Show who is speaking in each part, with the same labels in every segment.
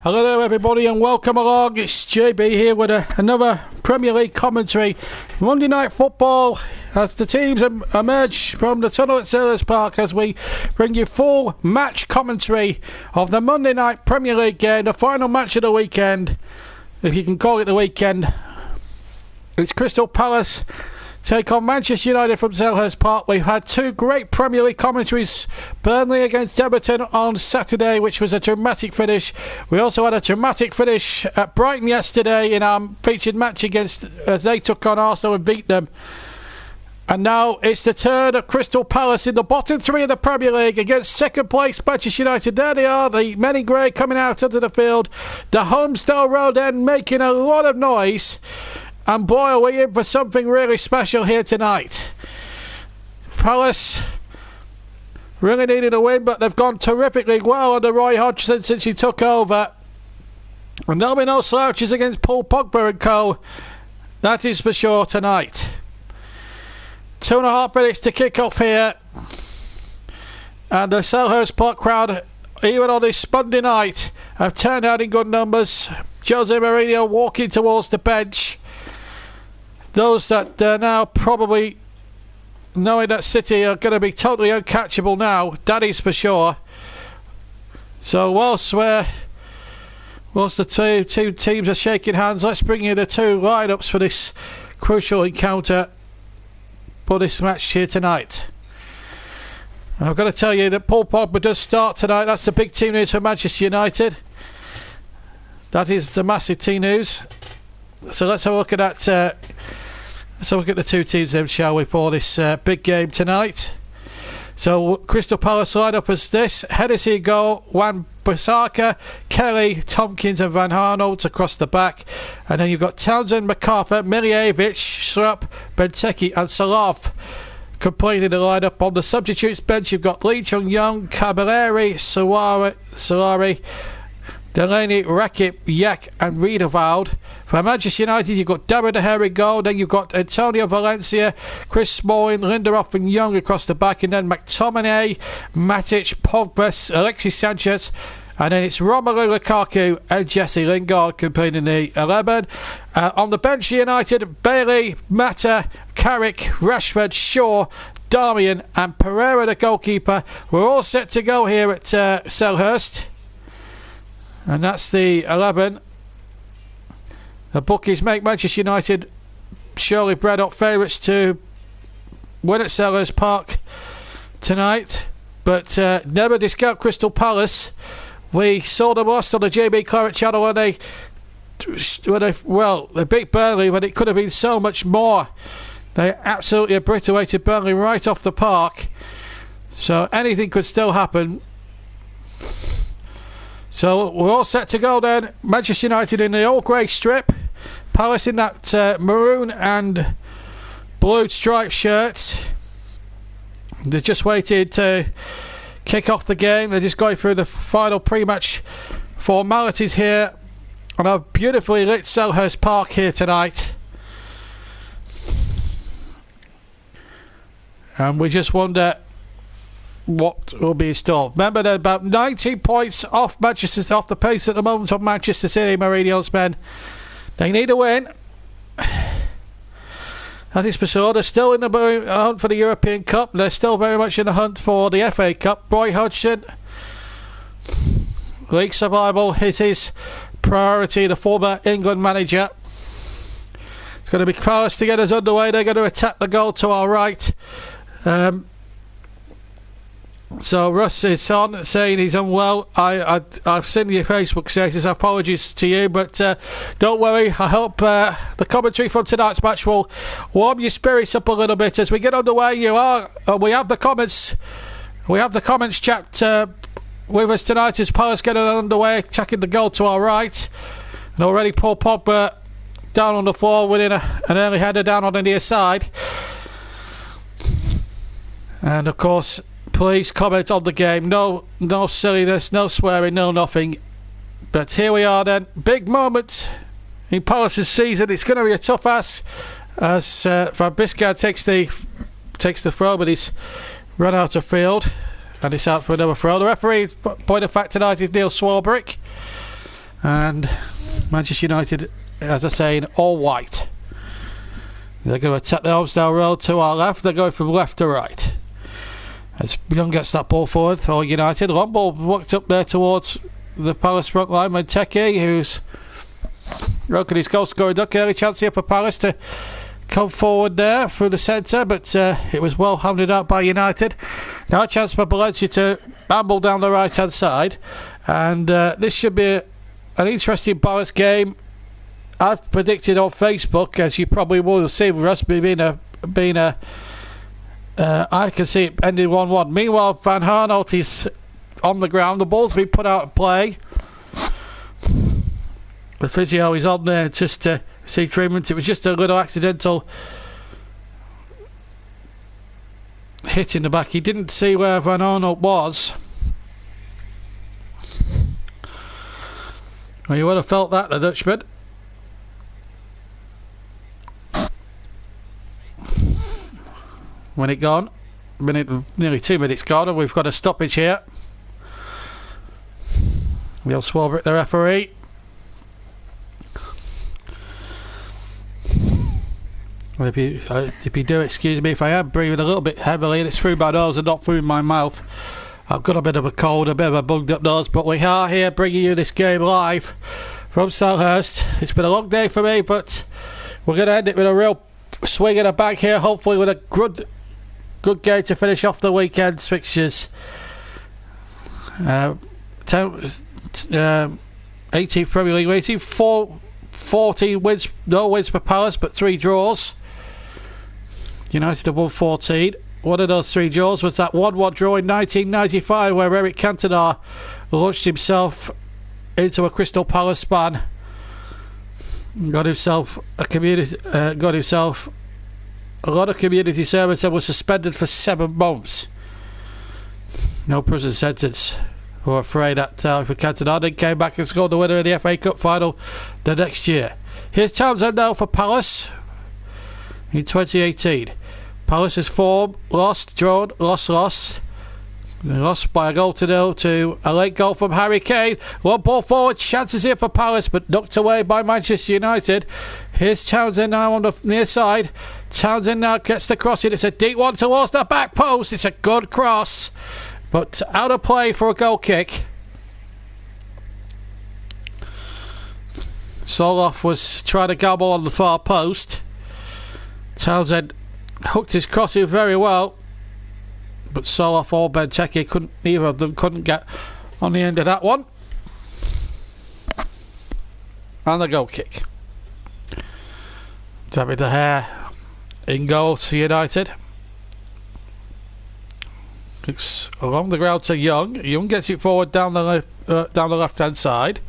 Speaker 1: Hello there everybody and welcome along. It's JB here with another Premier League commentary. Monday Night Football as the teams emerge from the tunnel at Selhurst Park as we bring you full match commentary of the Monday Night Premier League game, the final match of the weekend, if you can call it the weekend. It's Crystal Palace take on Manchester United from Selhurst Park. We've had two great Premier League commentaries. Burnley against Everton on Saturday, which was a dramatic finish. We also had a dramatic finish at Brighton yesterday in our featured match as they took on Arsenal and beat them. And now it's the turn of Crystal Palace in the bottom three of the Premier League against second place Manchester United. There they are, the men in grey coming out onto the field. The Homestyle Road End making a lot of noise. And boy, are we in for something really special here tonight. Palace really needed a win, but they've gone terrifically well under Roy Hodgson since he took over. And there'll be no slouches against Paul Pogba and co. That is for sure tonight. 2.5 minutes to kick off here. And the Selhurst Park crowd, even on this Monday night, have turned out in good numbers. Jose Mourinho walking towards the bench. Those that now probably knowing that City are going to be totally uncatchable now, that is for sure. So whilst the two teams are shaking hands, let's bring you the two lineups for this crucial encounter for this match here tonight. I've got to tell you that Paul Pogba does start tonight. That's the big team news for Manchester United. That is the massive team news. So let's have a look at that. Let's have a look at the two teams then, shall we, for this big game tonight. So Crystal Palace lineup is this: Hennessy goal, Wan-Bissaka, Kelly, Tompkins and Van Arnold across the back, and then you've got Townsend, MacArthur, Miljevic, Schrupp, Benteke and Salav completing the lineup. On the substitutes bench you've got Lee Chung-Young, Camilleri, Solari, Delaney, Rakip, Yak and Riedewald. For Manchester United you've got David De Gea in goal, then you've got Antonio Valencia, Chris Smalling, Lindelof and Young across the back, and then McTominay, Matic, Pogba, Alexis Sanchez, and then it's Romelu Lukaku and Jesse Lingard completing the 11. On the bench United, Bailey, Mata, Carrick, Rashford, Shaw, Darmian and Pereira the goalkeeper. We're all set to go here at Selhurst. And that's the 11. The bookies make Manchester United surely bred up favourites to win at Selhurst Park tonight. But never discount Crystal Palace. We saw them lost on the JB Claret channel when they beat Burnley, but it could have been so much more. They absolutely obliterated Burnley right off the park. So anything could still happen. So we're all set to go then. Manchester United in the old grey strip, Palace in that maroon and blue striped shirt. They just waited to kick off the game. They're just going through the final pre-match formalities here on a beautifully lit Selhurst Park here tonight. And we just wonder what will be in store. Remember, they're about 19 points off the pace at the moment of Manchester City, Mourinho's men. They need a win. That is for sure. They're still in the hunt for the European Cup. They're still very much in the hunt for the FA Cup. Roy Hodgson, league survival is his priority, the former England manager. It's going to be Palace to get us underway. They're going to attack the goal to our right. So Russ is on saying he's unwell. I've seen your Facebook status. Apologies to you, but don't worry. I hope the commentary from tonight's match will warm your spirits up a little bit as we get underway. We have the comments. We have the comments chat with us tonight as Palace getting underway, attacking the goal to our right, and already Paul Pogba down on the floor, winning an early header down on the near side, and of course. Please comment on the game. No silliness, no swearing, no nothing. But here we are then. Big moment in Palace's season. It's going to be a tough ask as Van Biscard takes the throw, but he's run out of field and it's out for another throw. The referee, point of fact tonight, is Neil Swarbrick. And Manchester United, as I say, in all white. They're going to attack the Holmesdale Road to our left. They're going from left to right. As Young gets that ball forward for United. Long ball walked up there towards the Palace front line. Benteke, who's broken his goal scoring duck. Early chance here for Palace to come forward there through the centre, but it was well handed out by United. Now a chance for Valencia to amble down the right hand side, and this should be an interesting Palace game. I've predicted on Facebook, as you probably will have seen, Russ being a I can see it ending 1-1. Meanwhile, Van Aanholt is on the ground. The ball's been put out of play. The physio is on there just to see treatment. It was just a little accidental hit in the back. He didn't see where Van Aanholt was. Well, you would have felt that, the Dutchman. Minute gone. Nearly 2 minutes gone, and we've got a stoppage here. Neil Swarbrick, the referee. Well, if you do excuse me if I am breathing a little bit heavily, and it's through my nose and not through my mouth. I've got a bit of a cold, a bit of a bunged up nose, but we are here bringing you this game live from Selhurst. It's been a long day for me, but we're going to end it with a real swing and a bang here, hopefully with a good game to finish off the weekend's fixtures. 18th Premier League rating, 14 wins, no wins for Palace, but 3 draws. United have won 14. One of those 3 draws was that 1-1 draw in 1995, where Eric Cantona launched himself into a Crystal Palace span. Got himself a lot of community service and was suspended for 7 months. No prison sentence. We're afraid that for Cantona. Then came back and scored the winner in the FA Cup final the next year. Here's Townsend now for Palace in 2018. Palace's form: lost, drawn, lost. They lost by a goal to 0 to a late goal from Harry Kane. One ball forward, chances here for Palace, but knocked away by Manchester United. Here's Townsend now on the near side. Townsend now gets the cross in. It's a deep one towards the back post. It's a good cross, but out of play for a goal kick. Soloff was trying to gamble on the far post. Townsend hooked his cross in very well, but Soloff or Benteke neither of them couldn't get on the end of that one. And the goal kick. David De Gea in goal to United. Kicks along the ground to Young. Young gets it forward down the left hand side.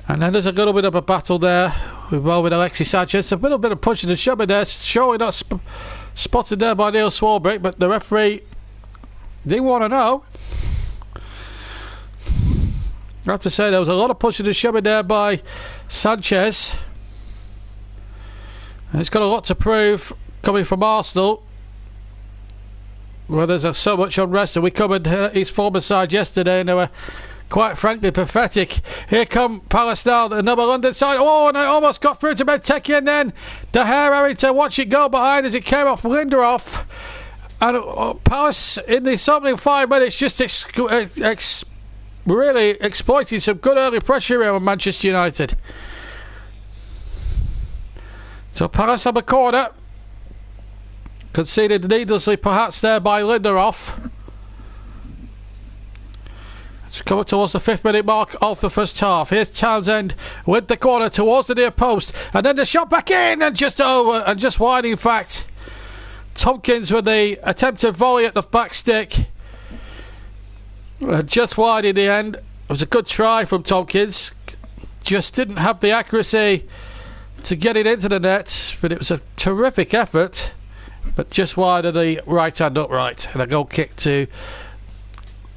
Speaker 1: And then there's a little bit of a battle there with Alexis Sanchez. A little bit of punching and shoving there. Surely not spotted there by Neil Swarbrick, but the referee didn't want to know. I have to say there was a lot of pushing and shoving there by Sanchez. And he's got a lot to prove coming from Arsenal, where there's so much unrest. And we covered his former side yesterday, and they were quite frankly pathetic. Here come Palace now, another London side. Oh, and I almost got through to Benteke, and then De Gea having to watch it go behind as it came off Lindelof. And Palace in the opening 5 minutes just really exploited some good early pressure here on Manchester United. So Palace on the corner, conceded needlessly perhaps there by Lindelof. It's coming towards the 5th minute mark of the first half. Here's Townsend with the corner towards the near post, and then the shot back in and just over and just wide. In fact, Tompkins with the attempted volley at the back stick, just wide in the end. It was a good try from Tompkins, just didn't have the accuracy to get it into the net, but it was a terrific effort, but just wide of the right hand upright. And a goal kick to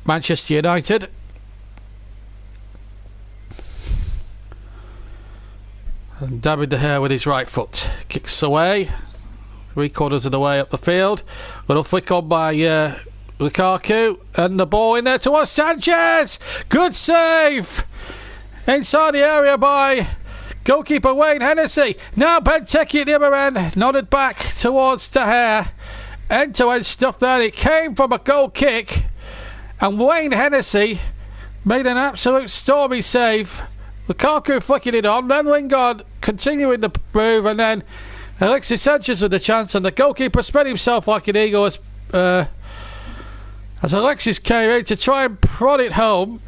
Speaker 1: Manchester United. And David De Gea with his right foot kicks away, 3/4 of the way up the field. Little flick on by Lukaku, and the ball in there towards Sanchez. Good save. inside the area by goalkeeper Wayne Hennessy. Now Benteke at the other end, nodded back towards De Gea. End-to-end stuff there. It came from a goal kick, and Wayne Hennessy made an absolute stormy save. Lukaku flicking it on, then Lingard continuing the move, and then Alexis Sanchez with the chance, and the goalkeeper spread himself like an eagle as Alexis came in to try and prod it home.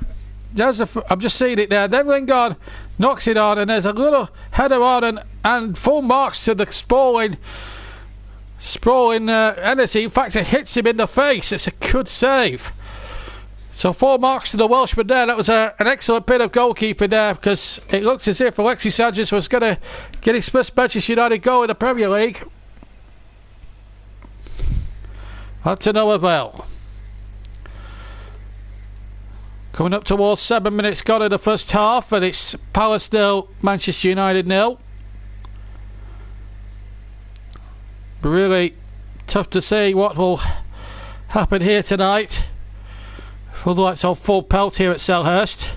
Speaker 1: I'm just seeing it there. Then Lingard knocks it on, and there's a little header on, and full marks to the sprawling Hennessy. In fact, it hits him in the face. It's a good save. So 4 marks to the Welshman there. That was an excellent bit of goalkeeping there, because it looks as if Alexis Sanchez was going to get his first Manchester United goal in the Premier League. But to no avail. Coming up towards 7 minutes gone in the first half, and it's Palace 0, Manchester United 0. Really tough to see what will happen here tonight. Floodlights on full pelt here at Selhurst.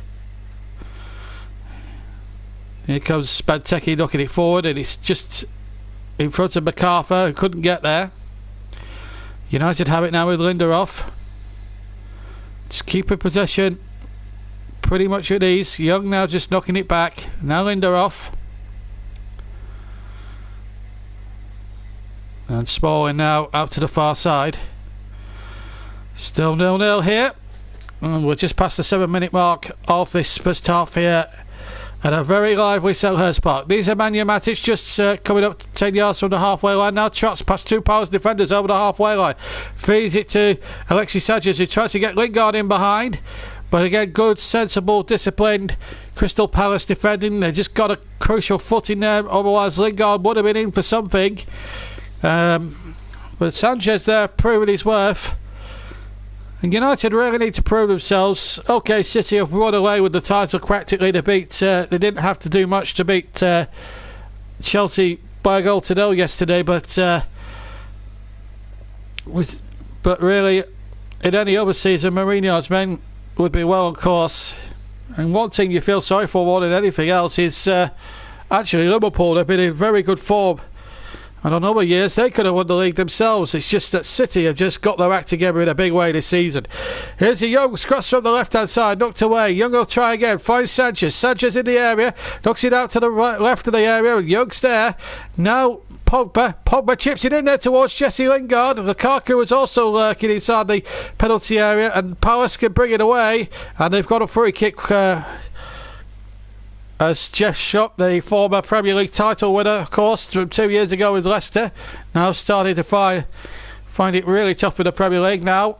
Speaker 1: Here comes Benteke knocking it forward, and it's just in front of MacArthur, who couldn't get there. United have it now with Lindelof. Just keeping possession pretty much at ease. Young now just knocking it back. Now Lindelof. And Smalling now out to the far side. Still 0-0 here. And we're just past the 7-minute mark of this first half here at a very lively Selhurst Park. These are Nemanja Matic just coming up 10 yards from the halfway line. Now trots past 2 Palace defenders over the halfway line. Feeds it to Alexis Sanchez, who tries to get Lingard in behind. But again, good, sensible, disciplined Crystal Palace defending. They just got a crucial foot in there. Otherwise, Lingard would have been in for something. But Sanchez there proving his worth. And United really need to prove themselves. OK, City have run away with the title practically. They didn't have to do much to beat Chelsea by a goal to 0 yesterday. But really, in any other season, Mourinho's men would be well on course. And one thing you feel sorry for more than anything else is actually Liverpool. They've been in very good form. And on other years, they could have won the league themselves. It's just that City have just got their act together in a big way this season. Here's a Young cross from the left-hand side, knocked away. Young will try again, finds Sanchez. Sanchez in the area, knocks it out to the left of the area, and Young's there. Now Pogba chips it in there towards Jesse Lingard. Lukaku was also lurking inside the penalty area, and Palace can bring it away. And they've got a free kick as Jeff Shop, the former Premier League title winner, of course, from 2 years ago with Leicester, now starting to find it really tough in the Premier League now.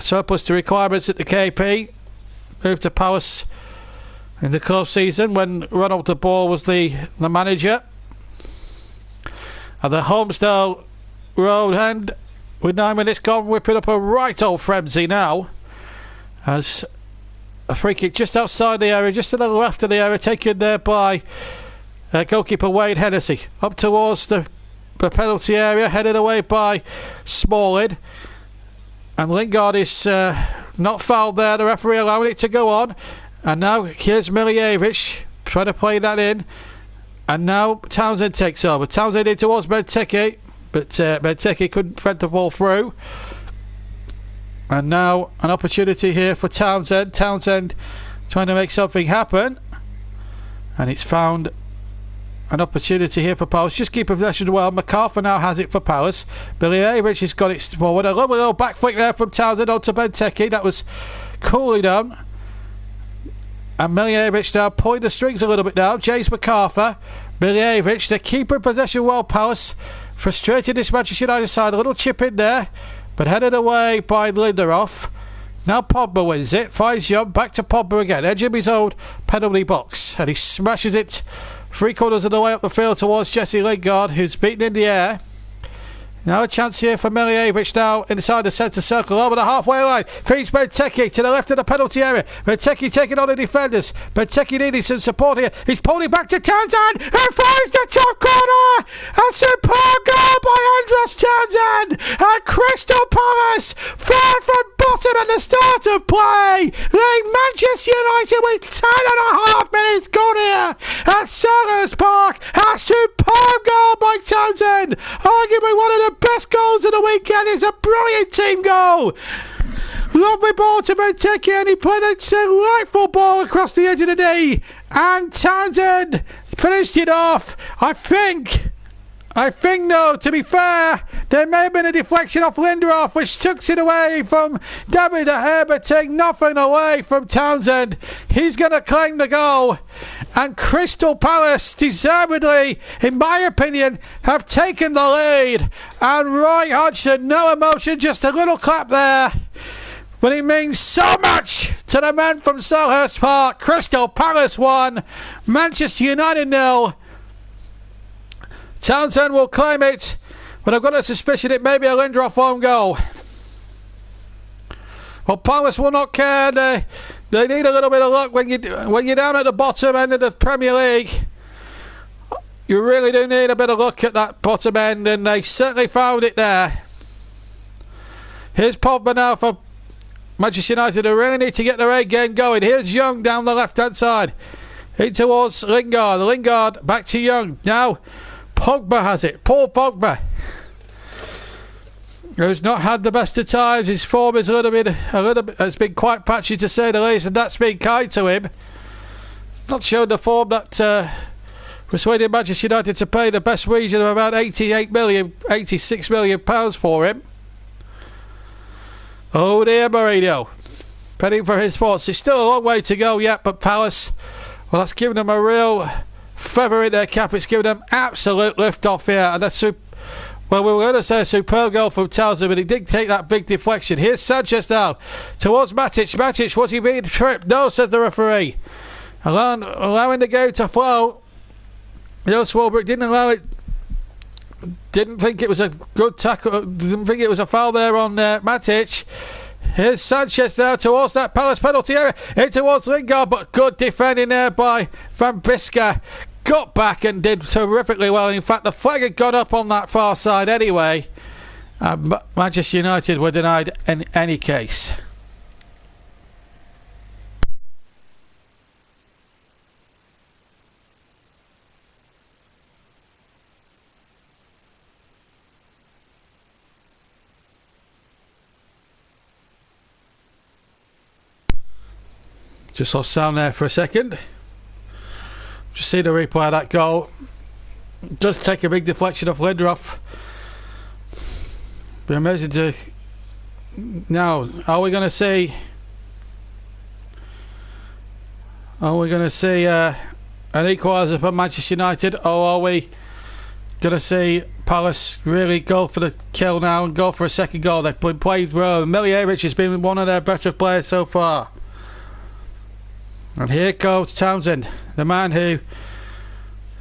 Speaker 1: Surplus to requirements at the KP. Moved to Palace in the close season when Ronald de Boer was the manager. And the Holmesdale Road end, with 9 minutes gone, whipping up a right old frenzy now. As a free kick just outside the area, just to the left of the area, taken there by goalkeeper Wayne Hennessy. Up towards the penalty area, headed away by Smalling. And Lingard is not fouled there, the referee allowing it to go on. And now here's Milijevic trying to play that in. And now Townsend takes over. Townsend in towards Benteke, but Benteke couldn't thread the ball through. And now an opportunity here for Townsend. Townsend trying to make something happen. And it's found an opportunity here for Palace. Just keep possession well. MacArthur now has it for Palace. Milijevic has got it forward. A lovely little back flick there from Townsend onto Benteke. That was coolly done. And Milijevic now pulling the strings a little bit now. James MacArthur. Milijevic, the keeper in possession well. Palace frustrated this Manchester United side. A little chip in there, but headed away by Lindelof. Now Pogba wins it. Finds Young. Back to Pogba again. Edge of his own penalty box. And he smashes it 3/4 of the way up the field towards Jesse Lingard, who's beaten in the air. Now a chance here for Milievich now inside the centre circle over the halfway line. Feeds Benteke to the left of the penalty area. Benteke taking on the defenders. Benteke needing some support here. He's pulling back to Townsend. He finds the top corner. A superb goal by Andros Townsend. And Crystal Palace far from bottom at the start of play. Leave Manchester United with 10.5 minutes gone here at Selhurst Park. A superb goal by Townsend. Arguably one of the best goals of the weekend. It's a brilliant team goal. Lovely ball to Benteke, and he played a delightful ball across the edge of the knee. And Townsend finished it off. I think no, to be fair, there may have been a deflection off Lindelof which took it away from David De Gea, but take nothing away from Townsend. He's going to claim the goal. And Crystal Palace, deservedly, in my opinion, have taken the lead. And Roy Hodgson, no emotion, just a little clap there. But it means so much to the men from Selhurst Park. Crystal Palace 1, Manchester United 0. Townsend will claim it, but I've got a suspicion it may be a Lindelof own goal. Well, Palace will not care. They need a little bit of luck when you're down at the bottom end of the Premier League. You really do need a bit of luck at that bottom end, and they certainly found it there. Here's Pogba now for Manchester United, who really need to get their A game going. Here's Young down the left-hand side. In towards Lingard. Lingard back to Young. Now Pogba has it. Paul Pogba, who's not had the best of times. His form is a little bit has been quite patchy, to say the least, and that's been kind to him. Not showed the form that persuaded Manchester United to pay the best region of about 86 million pounds for him. Oh dear, Mourinho, penning for his thoughts. It's still a long way to go yet, but Palace, well, that's given them a real feather in their cap. It's given them absolute lift off here, and that's well, we were going to say a superb goal from Townsend, but he did take that big deflection. Here's Sanchez now towards Matic. Matic, was he being tripped? No, says the referee. Allowing the game to flow. Swalbrook didn't allow it. Didn't think it was a good tackle. Didn't think it was a foul there on Matic. Here's Sanchez now towards that Palace penalty area. In towards Lingard, but good defending there by Van Bissaka. Got back and did terrifically well. In fact, the flag had gone up on that far side anyway. Manchester United were denied in any case. Just lost sound there for a second. Just see the replay of that goal. Does take a big deflection off Lindelof. Be amazing to... Now, are we going to see... Are we going to see an equaliser for Manchester United? Or are we going to see Palace really go for the kill now and go for a second goal? They've played well. Milievich has been one of their better players so far. And here goes Townsend, the man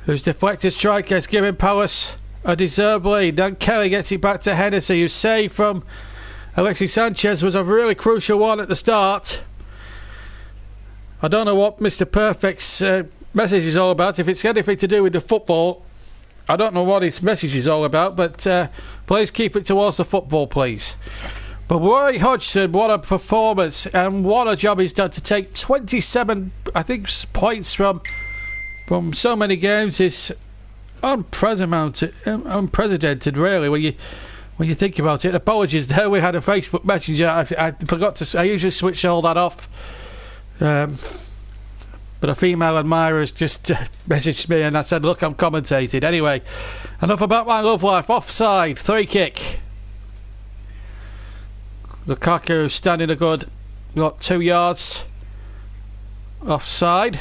Speaker 1: whose deflected strike has given Palace a deserved lead. Dan Kelly gets it back to Hennessy, whose save from Alexis Sanchez was a really crucial one at the start. I don't know what Mr. Perfect's message is all about. If it's anything to do with the football, I don't know what his message is all about, but please keep it towards the football, please. But Roy Hodgson, what a performance, and what a job he's done to take 27, I think, points from so many games is unprecedented, really, when you think about it. Apologies there, we had a Facebook Messenger. I forgot to. I usually switch all that off, but a female admirer has just messaged me, and I said, "Look, I'm commentating." Anyway, enough about my love life. Offside, free kick. Lukaku standing a good, 2 yards offside.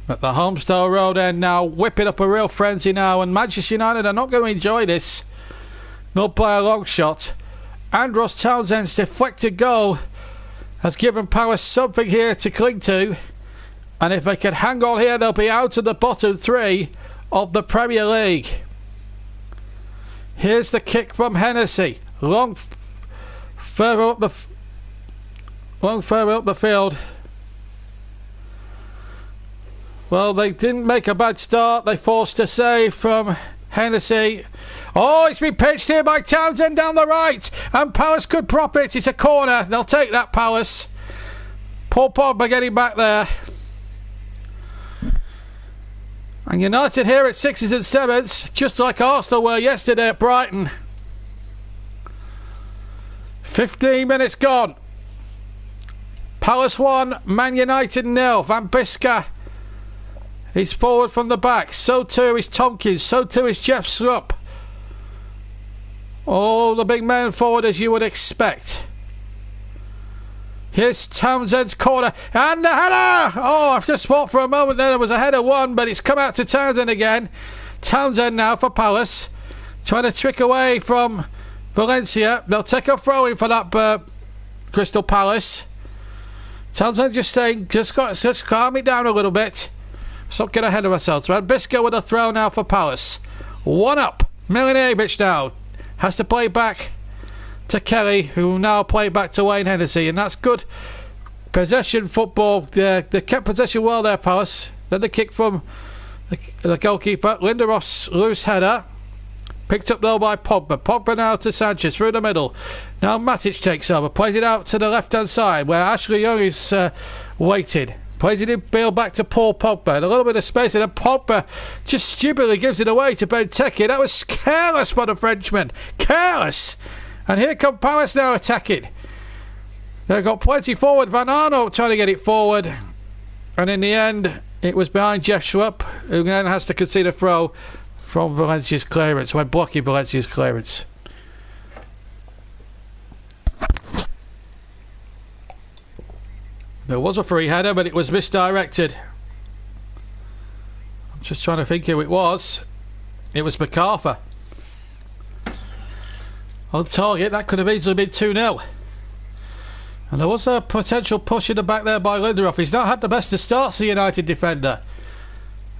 Speaker 1: At the Homestyle Road end now, whipping up a real frenzy now, and Manchester United are not going to enjoy this. Not by a long shot. Andros Townsend's deflected goal has given Palace something here to cling to. And if they can hang on here, they'll be out of the bottom 3 of the Premier League. Here's the kick from Hennessy. Long further up the field. Well, they didn't make a bad start. They forced a save from Hennessy. Oh, it's been pitched here by Townsend down the right. And Palace could prop it. It's a corner. They'll take that, Palace. Paul Pogba getting back there. And United here at 6s and 7s, just like Arsenal were yesterday at Brighton. 15 minutes gone. Palace 1, Man United 0. Van Bissaka, he's forward from the back. So too is Tompkins. So too is Jeff Slupp. All the big men forward as you would expect. Here's Townsend's corner. And the header! Oh, I've just thought for a moment there was a header one, but it's come out to Townsend again. Townsend now for Palace. Trying to trick away from Valencia. They'll take a throw in for that Crystal Palace. Townsend just saying, just calm it down a little bit. Let's not get ahead of ourselves. Van Bissaka with a throw now for Palace. 1 up. Milinovic now has to play back to Kelly, who will now play back to Wayne Hennessy, and that's good possession football. They kept possession well there, Palace. Then the kick from the goalkeeper. Lindelof's loose header. Picked up though by Pogba. Pogba now to Sanchez through the middle. Now Matic takes over. Plays it out to the left-hand side where Ashley Young is waiting. Plays it in field back to Paul Pogba. And a little bit of space, and then Pogba just stupidly gives it away to Benteke. That was careless for the Frenchman. Careless. And here come Palace now attacking. They've got plenty forward. Van Arnold trying to get it forward. And in the end, it was behind Jeff Schlupp, who then has to concede a throw from Valencia's clearance, when blocking Valencia's clearance. There was a free header, but it was misdirected. I'm just trying to think who it was. It was MacArthur. On target, that could have easily been 2-0. And there was a potential push in the back there by Lindelof. He's not had the best of starts, the United defender.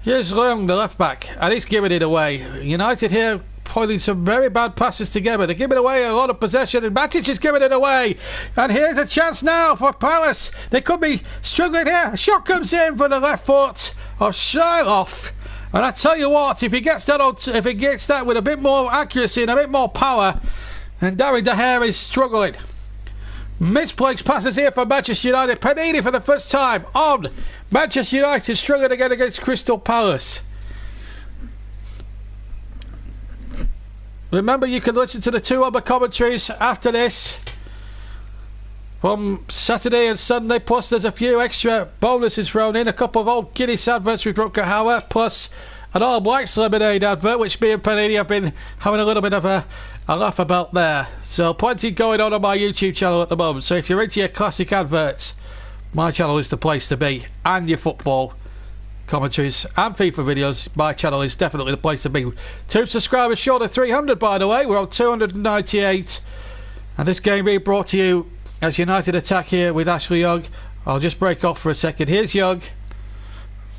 Speaker 1: Here's Leung, the left back, and he's giving it away. United here putting some very bad passes together. They're giving away a lot of possession, and Matic is giving it away. And here's a chance now for Palace. They could be struggling here. A shot comes in for the left foot of Shiloff. And I tell you what, if he gets that with a bit more accuracy and a bit more power, and David De Gea is struggling. Misplaced passes here for Manchester United. Panini for the first time on Manchester United, struggling again against Crystal Palace. Remember, you can listen to the 2 other commentaries after this from Saturday and Sunday, plus there's a few extra bonuses thrown in. A couple of old Guinness adverts with Rutger Hauer, plus an All Blacks Lemonade advert, which me and Panini have been having a little bit of a laugh about there. So plenty going on my YouTube channel at the moment. So if you're into your classic adverts, my channel is the place to be. And your football commentaries and FIFA videos, my channel is definitely the place to be. 2 subscribers short of 300, by the way. We're on 298. And this game being brought to you as United attack here with Ashley Young. I'll just break off for a second. Here's Young.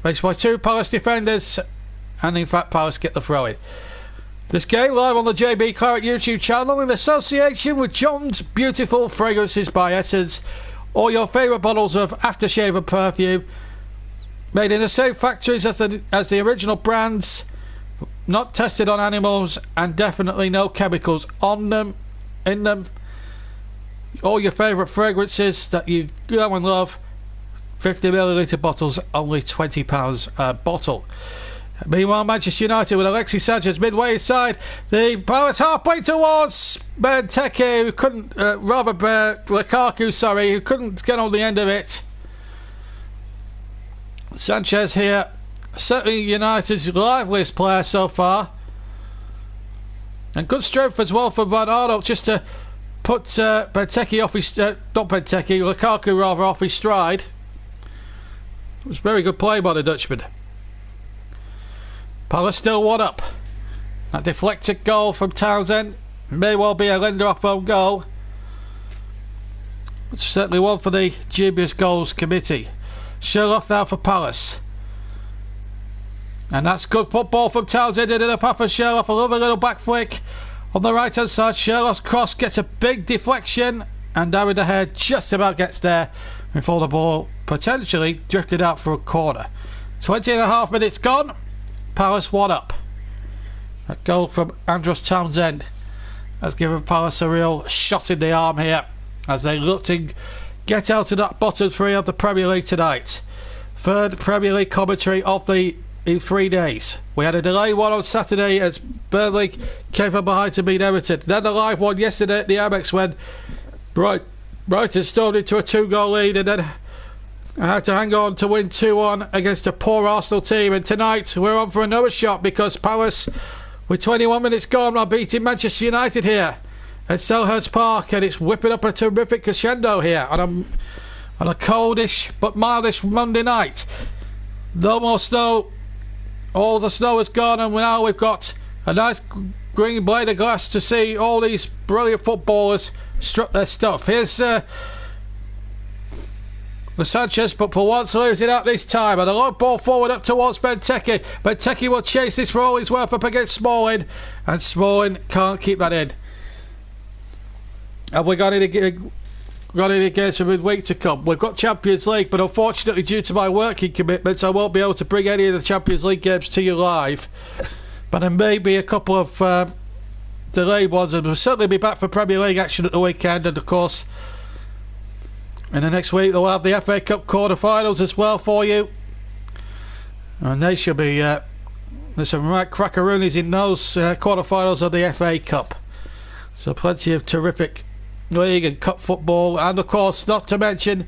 Speaker 1: Faced by 2 Palace defenders. And in fact, Palace get the throw in. This game live on the JB Claret YouTube channel in association with John's Beautiful Fragrances by Essence. All your favourite bottles of aftershave and perfume. Made in the same factories as the original brands. Not tested on animals. And definitely no chemicals on them, in them. All your favourite fragrances that you go and love. 50ml bottles, only £20 a bottle. Meanwhile, Manchester United with Alexis Sanchez midway inside the Palace halfway towards Benteke, who couldn't, Lukaku, sorry, who couldn't get on the end of it. Sanchez here, certainly United's liveliest player so far. And good strength as well from Van Arnold, just to put Benteke off his, not Benteke, Lukaku rather, off his stride. It was very good play by the Dutchman. Palace still 1 up. That deflected goal from Townsend may well be a Lindelof own goal. It's certainly one for the dubious goals committee. Sherlock now for Palace. And that's good football from Townsend into the path for Sherlock. A lovely little back flick on the right hand side. Sherlock's cross gets a big deflection, and Darren De Gea just about gets there before the ball potentially drifted out for a corner. 20.5 minutes gone. Palace 1 up. A goal from Andros Townsend has given Palace a real shot in the arm here as they look to get out of that bottom 3 of the Premier League tonight. Third Premier League commentary of the in 3 days. We had a delayed one on Saturday as Burnley came from behind to beat Everton. Then the live one yesterday at the Amex when Brighton stormed into a 2-goal lead, and then I had to hang on to win 2-1 against a poor Arsenal team. And tonight we're on for another shot because Palace, with 21 minutes gone, are beating Manchester United here at Selhurst Park, and it's whipping up a terrific crescendo here on a coldish but mildish Monday night. No more snow. All the snow is gone, and now we've got a nice green blade of glass to see all these brilliant footballers strut their stuff. Here's the Sanchez, but for once losing out this time, and a long ball forward up towards Benteke. Benteke will chase this for all he's worth up against Smalling, and Smalling can't keep that in. Have we got any games for midweek to come? We've got Champions League, but unfortunately due to my working commitments I won't be able to bring any of the Champions League games to you live, but there may be a couple of delayed ones, and we'll certainly be back for Premier League action at the weekend. And of course in the next week they'll have the FA Cup quarter-finals as well for you, and they should be there's some right crackaroonies in those quarter-finals of the FA Cup, so plenty of terrific League and Cup football, and of course not to mention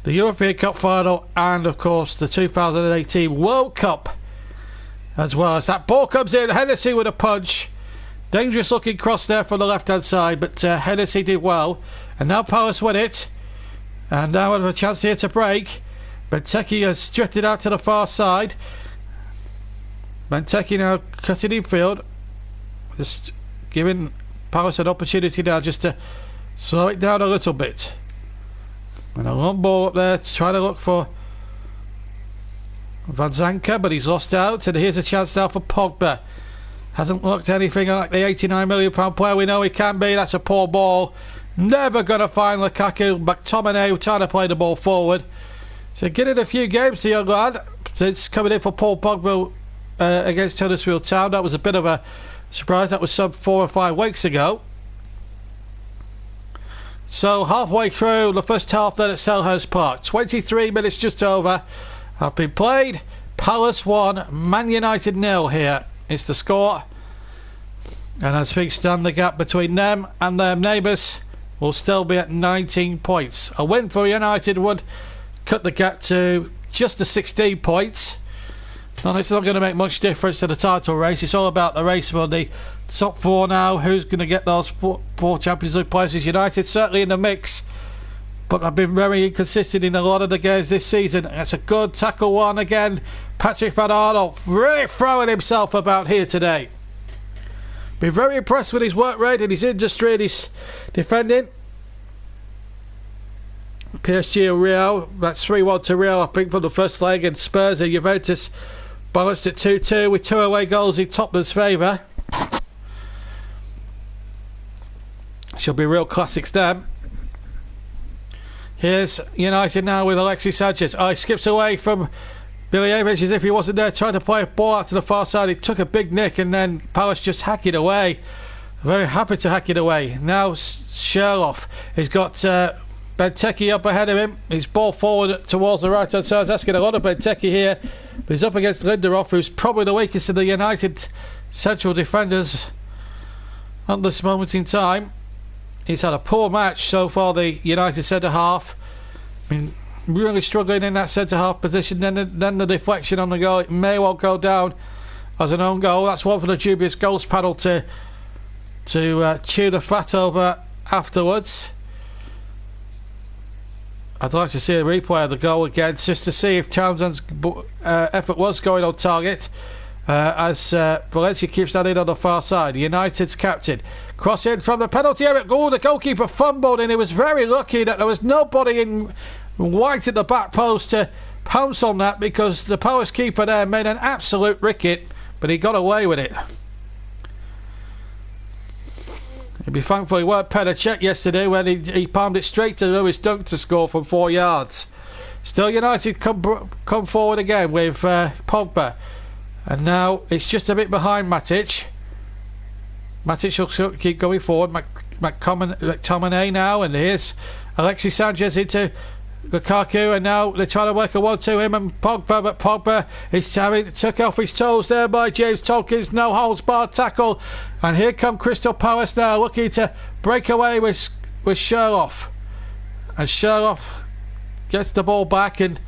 Speaker 1: the European Cup final, and of course the 2018 World Cup as well. As that ball comes in, Hennessy with a punch, dangerous looking cross there from the left hand side, but Hennessy did well, and now Palace win it, and now we have a chance here to break. Benteke has drifted out to the far side. Benteke now cutting in field, just giving Palace an opportunity now just to slow it down a little bit, and a long ball up there to try to look for Van Zanka, but he's lost out, and here's a chance now for Pogba. Hasn't looked anything like the £89 million player we know he can be. That's a poor ball, never going to find Lukaku. McTominay trying to play the ball forward, so getting a few games, the young lad, since coming in for Paul Pogba against Huddersfield Town. That was a bit of a surprise. That was some 4 or 5 weeks ago. So halfway through the first half then at Selhurst Park, 23 minutes just over have been played. Palace 1, Man United 0 here. It's the score, and as things stand, the gap between them and their neighbours will still be at 19 points. A win for United would cut the gap to just the 16 points. And it's not going to make much difference to the title race. It's all about the race for the top 4 now. Who's going to get those 4 Champions League places? United certainly in the mix, but I've been very inconsistent in a lot of the games this season. That's a good tackle one again. Patrick Van Arnold really throwing himself about here today. Been very impressed with his work rate and his industry and his defending. PSG and Real, that's 3-1 to Real I think from the first leg, and Spurs and Juventus balanced at 2-2 with 2 away goals in Tottenham's favour. Should be real classics then. Here's United now with Alexis Sanchez. He skips away from Bilievich as if he wasn't there, trying to play a ball out to the far side. He took a big nick, and then Palace just hack it away. Very happy to hack it away. Now Sherlock has got Benteke up ahead of him. His ball forward towards the right hand side. He's asking a lot of Benteke here, but he's up against Lindelof, who's probably the weakest of the United central defenders at this moment in time. He's had a poor match so far, the United centre half. Been really struggling in that centre half position. Then the deflection on the goal, it may well go down as an own goal. That's one for the dubious goals panel to chew the fat over afterwards. I'd like to see a replay of the goal again, just to see if Townsend's effort was going on target, as Valencia keeps that in on the far side. United's captain cross in from the penalty area. The goalkeeper fumbled, and he was very lucky that there was nobody in White at the back post to pounce on that, because the Palace keeper there made an absolute ricket, but he got away with it. He'd be thankful he weren't paid a check yesterday when he palmed it straight to Lewis Dunk to score from 4 yards. Still United come forward again with Pogba. And now it's just a bit behind Matic. Matic will keep going forward. McTominay now, and here's Alexis Sanchez into Lukaku, and now they're trying to work a 1-2 him and Pogba, but Pogba is took off his toes there by James Tompkins. No holds barred tackle, and here come Crystal Palace now looking to break away with Sherlock, and Sherlock gets the ball back and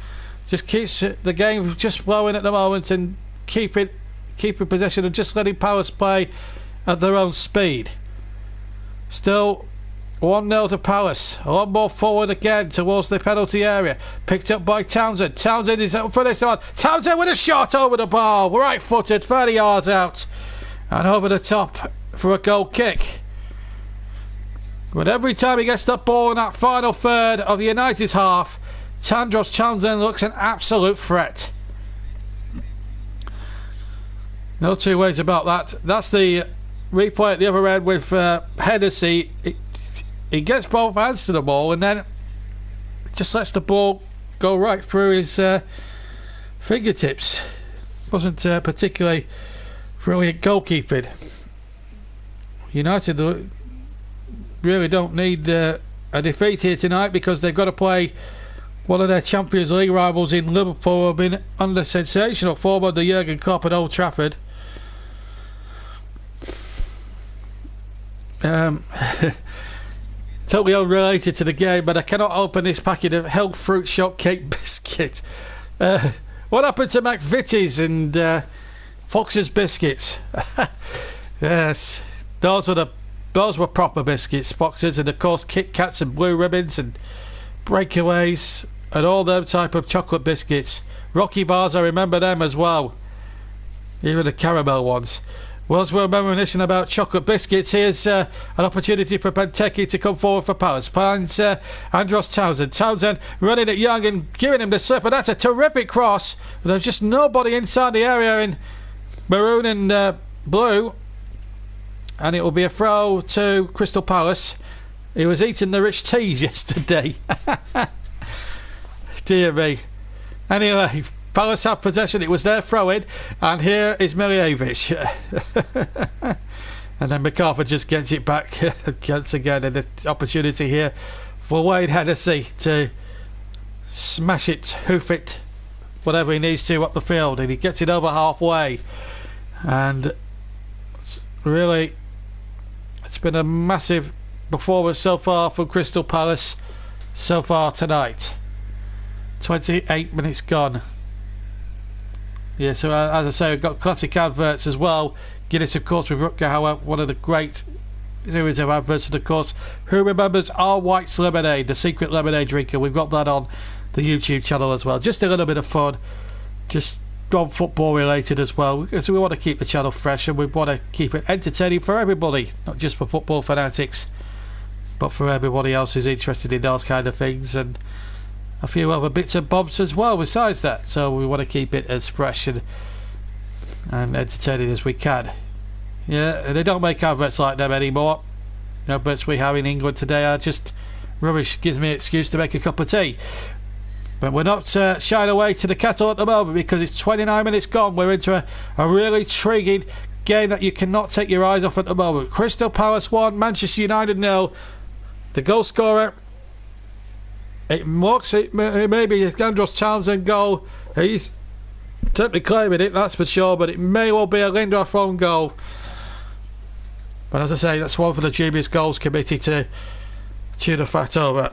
Speaker 1: just keeps the game just flowing at the moment, and keeping possession and just letting Palace play at their own speed. Still 1-0 to Palace. A lot more forward again towards the penalty area. Picked up by Townsend. Townsend is up for this one. Townsend with a shot over the bar. Right footed, 30 yards out. And over the top for a goal kick. But every time he gets the ball in that final third of United's half, Tandros Townsend looks an absolute threat. No two ways about that. That's the replay at the other end with Hennessy. He gets both hands to the ball and then just lets the ball go right through his fingertips. Wasn't particularly brilliant goalkeeping. United really don't need a defeat here tonight, because they've got to play one of their Champions League rivals in Liverpool, who have been under sensational form under Jurgen Klopp at Old Trafford. Totally unrelated to the game, but I cannot open this packet of health fruit shortcake biscuit. What happened to McVitie's and Fox's biscuits? Yes, those were proper biscuits. Fox's, and of course Kit Kats and Blue Ribbons and Breakaways and all them type of chocolate biscuits. Rocky bars, I remember them as well, even the caramel ones. Whilst we're reminiscing about chocolate biscuits, here's an opportunity for Benteke to come forward for Palace. Finds Andros Townsend. Townsend running at Young and giving him the slip, and that's a terrific cross. There's just nobody inside the area in maroon and blue, and it will be a throw to Crystal Palace. He was eating the rich teas yesterday. Dear me. Anyway, Palace have possession. It was their throw-in, and here is Miljevic. And then MacArthur just gets it back once again, and the opportunity here for Wayne Hennessy to smash it, hoof it, whatever he needs to up the field, and he gets it over halfway. And it's been a massive performance so far from Crystal Palace so far tonight. 28 minutes gone. Yeah, so as I say, we've got classic adverts as well. Guinness, of course, with Rutger Hauer, one of the great series of adverts. And of course, who remembers our White's Lemonade, the secret lemonade drinker? We've got that on the YouTube channel as well. Just a little bit of fun, just non-football related as well, because we want to keep the channel fresh and we want to keep it entertaining for everybody, not just for football fanatics, but for everybody else who's interested in those kind of things, and a few other bits and bobs as well besides that. So we want to keep it as fresh and entertaining as we can. Yeah, they don't make adverts like them anymore. The adverts we have in England today are just rubbish. Gives me an excuse to make a cup of tea. But we're not shying away to the kettle at the moment, because it's 29 minutes gone. We're into a really intriguing game that you cannot take your eyes off at the moment. Crystal Palace 1, Manchester United 0. The goal scorer, it may be a Andros Townsend goal. He's certainly claiming it, that's for sure, but it may well be a Lindelof own goal. But as I say, that's one for the dubious goals committee to chew the fat over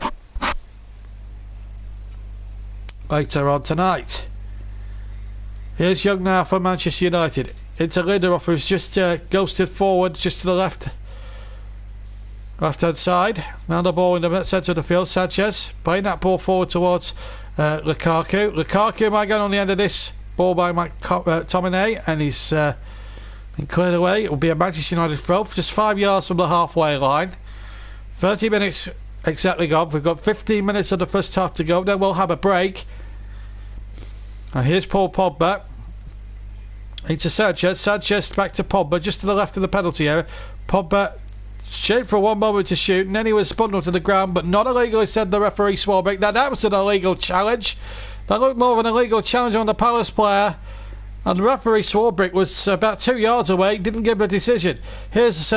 Speaker 1: later on tonight. Here's Young now for Manchester United. Into Lindelof, who's just ghosted forward just to the left hand side. Now the ball in the centre of the field. Sanchez playing that ball forward towards Lukaku. Lukaku might get on the end of this ball by McTominay, and he's been cleared away. It will be a Manchester United throw, just 5 yards from the halfway line. 30 minutes exactly gone. We've got 15 minutes of the first half to go. Then we'll have a break. And here's Paul Pogba. Into Sanchez. Sanchez back to Pogba, just to the left of the penalty area. Pogba shaped for one moment to shoot, and then he was bundled to the ground, but not illegally, said the referee Swarbrick. Now that was an illegal challenge. That looked more of an illegal challenge on the Palace player. And the referee Swarbrick was about 2 yards away, didn't give a decision. Here's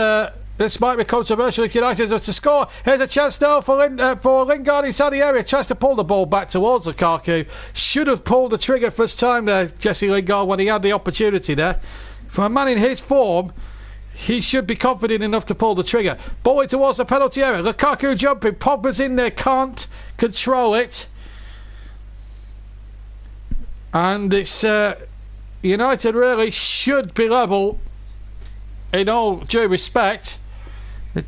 Speaker 1: this might be controversial if United are to score. Here's a chance now for Lingard inside the area. Tries to pull the ball back towards Lukaku. Should have pulled the trigger first time there, Jesse Lingard, when he had the opportunity there. For a man in his form, he should be confident enough to pull the trigger. Ball in towards the penalty area. Lukaku jumping. Pogba's in there, can't control it. And it's United really should be level in all due respect.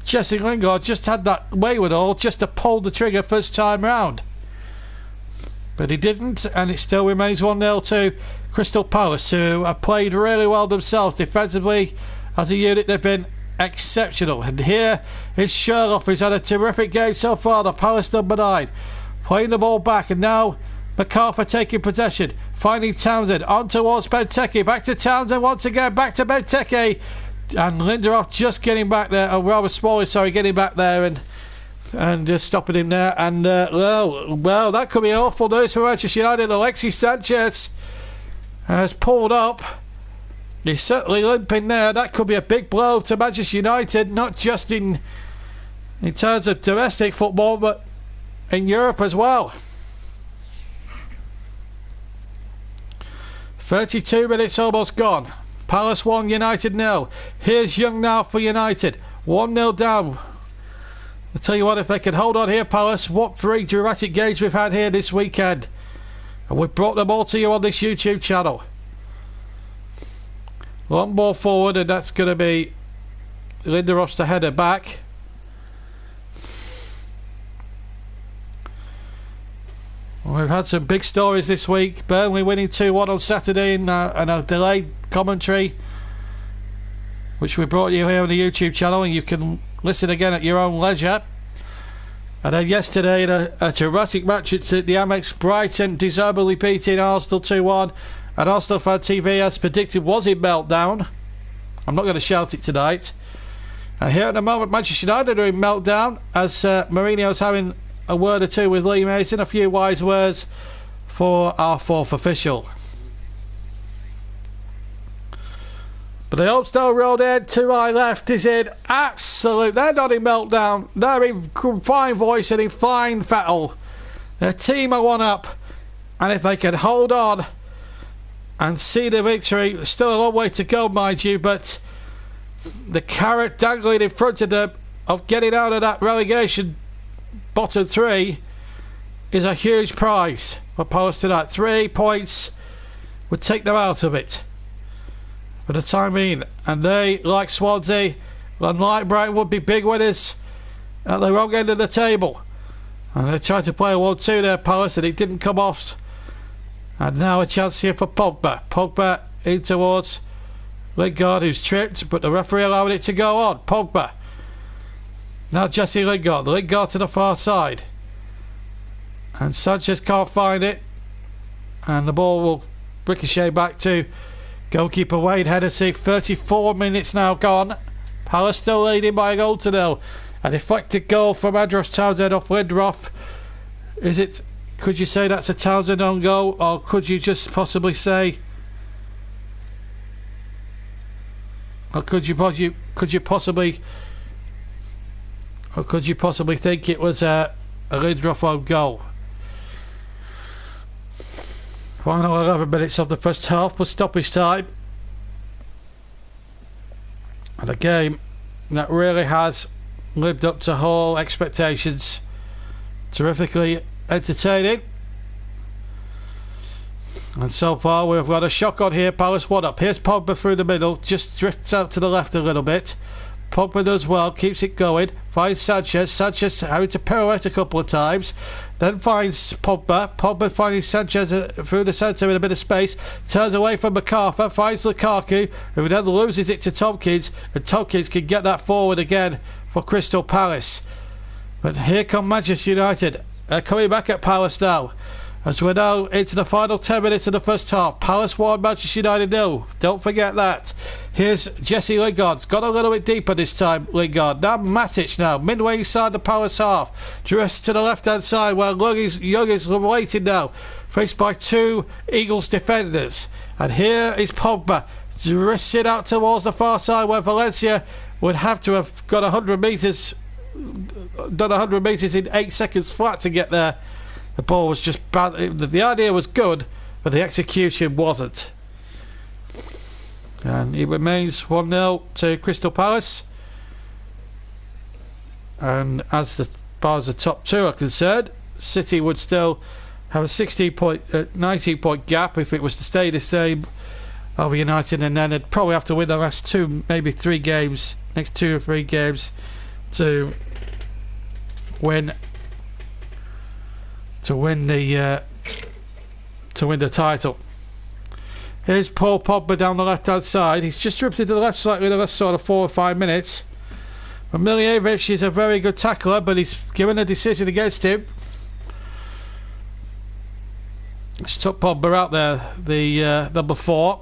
Speaker 1: Jesse Lingard just had that wherewithal just to pull the trigger first time round. But he didn't, and it still remains 1-0 to Crystal Palace, who have played really well themselves defensively. As a unit, they've been exceptional. And here is Sherlock, who's had a terrific game so far, the Palace number 9. Playing the ball back, and now MacArthur taking possession. Finding Townsend, on towards Benteke. Back to Townsend once again, back to Benteke. And Lindelof just getting back there, or rather Smalley, sorry, getting back there and just stopping him there. And, well, that could be awful news for Manchester United. Alexis Sanchez has pulled up. He's certainly limping there. That could be a big blow to Manchester United, not just in terms of domestic football, but in Europe as well. 32 minutes almost gone. Palace 1, United 0. Here's Young now for United. 1-0 down. I'll tell you what, if they can hold on here, Palace, what 3 dramatic games we've had here this weekend. And we've brought them all to you on this YouTube channel. Long ball forward, and that's going to be Lindelof's to header back. We've had some big stories this week. Burnley winning 2-1 on Saturday and a delayed commentary, which we brought you here on the YouTube channel, and you can listen again at your own leisure. And then yesterday, in a dramatic match at the Amex, Brighton deservedly beating Arsenal 2-1. And Arsenal Fan TV, as predicted, was in meltdown. I'm not going to shout it tonight. And here at the moment, Manchester United are in meltdown, as Mourinho's having a word or two with Lee Mason. A few wise words for our 4th official. But the Oldstone Road end to my left is in absolute... They're not in meltdown. They're in fine voice and in fine fettle. Their team are one up. And if they can hold on and see the victory, still a long way to go, mind you, but the carrot dangling in front of them of getting out of that relegation bottom 3 is a huge prize for Palace tonight. 3 points would take them out of it for the time being, and they, like Swansea and like Brighton, would be big winners at the wrong end of the table. And they tried to play a 1-2 there, Palace, and it didn't come off. And now a chance here for Pogba. Pogba in towards Lingard, who's tripped, but the referee allowing it to go on. Pogba. Now Jesse Lingard. Lingard to the far side. And Sanchez can't find it. And the ball will ricochet back to goalkeeper Wayne Hennessy. 34 minutes now gone. Palace still leading by a goal to 0. A deflected goal from Andros Townsend off Lindelof. Is it... Could you say that's a Townsend on goal, or could you just possibly say, or could you possibly think it was a Lindelof on goal? Final 11 minutes of the first half was stoppage time, and a game that really has lived up to all expectations. Terrifically entertaining, and so far we've got a shock on here. Palace 1 up. Here's Pogba through the middle, just drifts out to the left a little bit. Pogba does well, keeps it going, finds Sanchez having to pirouette a couple of times, then finds Pogba finding Sanchez through the centre in a bit of space, turns away from MacArthur, finds Lukaku, who then loses it to Tompkins, and Tompkins can get that forward again for Crystal Palace. But here come Manchester United. They're coming back at Palace now. As we're now into the final 10 minutes of the first half. Palace 1, Manchester United 0. Don't forget that. Here's Jesse Lingard's got a little bit deeper this time, Lingard. Now Matic now, midway inside the Palace half. Dressed to the left-hand side where Young is waiting now. Faced by two Eagles defenders. And here is Pogba. Drifted out towards the far side where Valencia would have to have got 100 metres. Done 100 metres in 8 seconds flat to get there. The ball was just bad. The idea was good, but the execution wasn't. And it remains 1-0 to Crystal Palace. And as far as the top two are concerned, City would still have a 19-point gap if it was to stay the same over United, and then they'd probably have to win the last two, maybe 3 games, next 2 or 3 games to win the title. Here's Paul Pogba down the left hand side. He's just drifted to the left slightly in the last sort of 4 or 5 minutes. But Miljevic is a very good tackler, but he's given a decision against him. Just took Pogba out there, the number 4,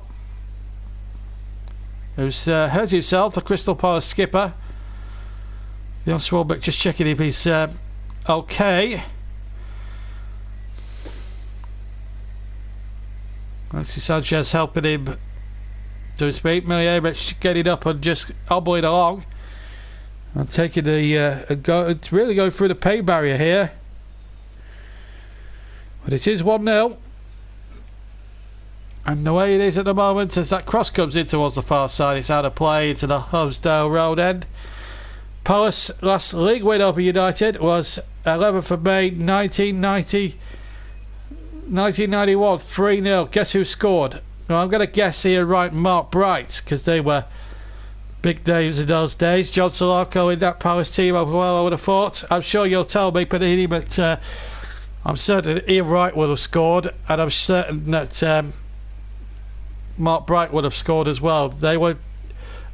Speaker 1: who's hurt himself, the Crystal Palace skipper. Leon Swalbeck just checking if he's okay. Alexis Sanchez helping him to his feet. Miljevic getting up and just hobbling along and taking the really going through the pain barrier here. But it is 1-0. And the way it is at the moment, as that cross comes in towards the far side, it's out of play into the Hubsdale Road end. Palace last league win over United was 11th of May 1991, 3-0. Guess who scored? Now I'm going to guess here, right, Mark Bright, because they were big names in those days. John Solarco in that Palace team, well, I would have thought. I'm sure you'll tell me, Panini, but I'm certain Ian Wright would have scored, and I'm certain that Mark Bright would have scored as well. They were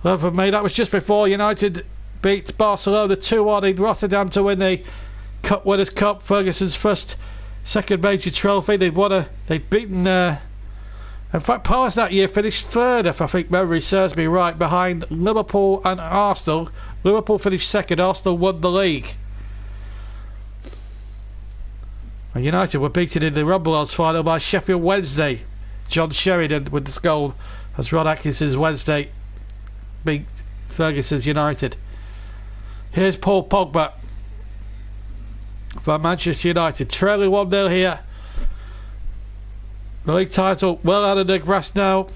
Speaker 1: 11th of May. That was just before United beat Barcelona 2-1 in Rotterdam to win the Cup Winners' Cup, Ferguson's second major trophy. They'd beaten in fact Palace that year finished 3rd, if I think memory serves me right, behind Liverpool and Arsenal. Liverpool finished 2nd, Arsenal won the league. And United were beaten in the Rumbelows final by Sheffield Wednesday. John Sheridan with the goal as Rod Atkinson's Wednesday beat Ferguson's United. Here's Paul Pogba for Manchester United, trailing 1-0 here. The league title well out of the grasp now,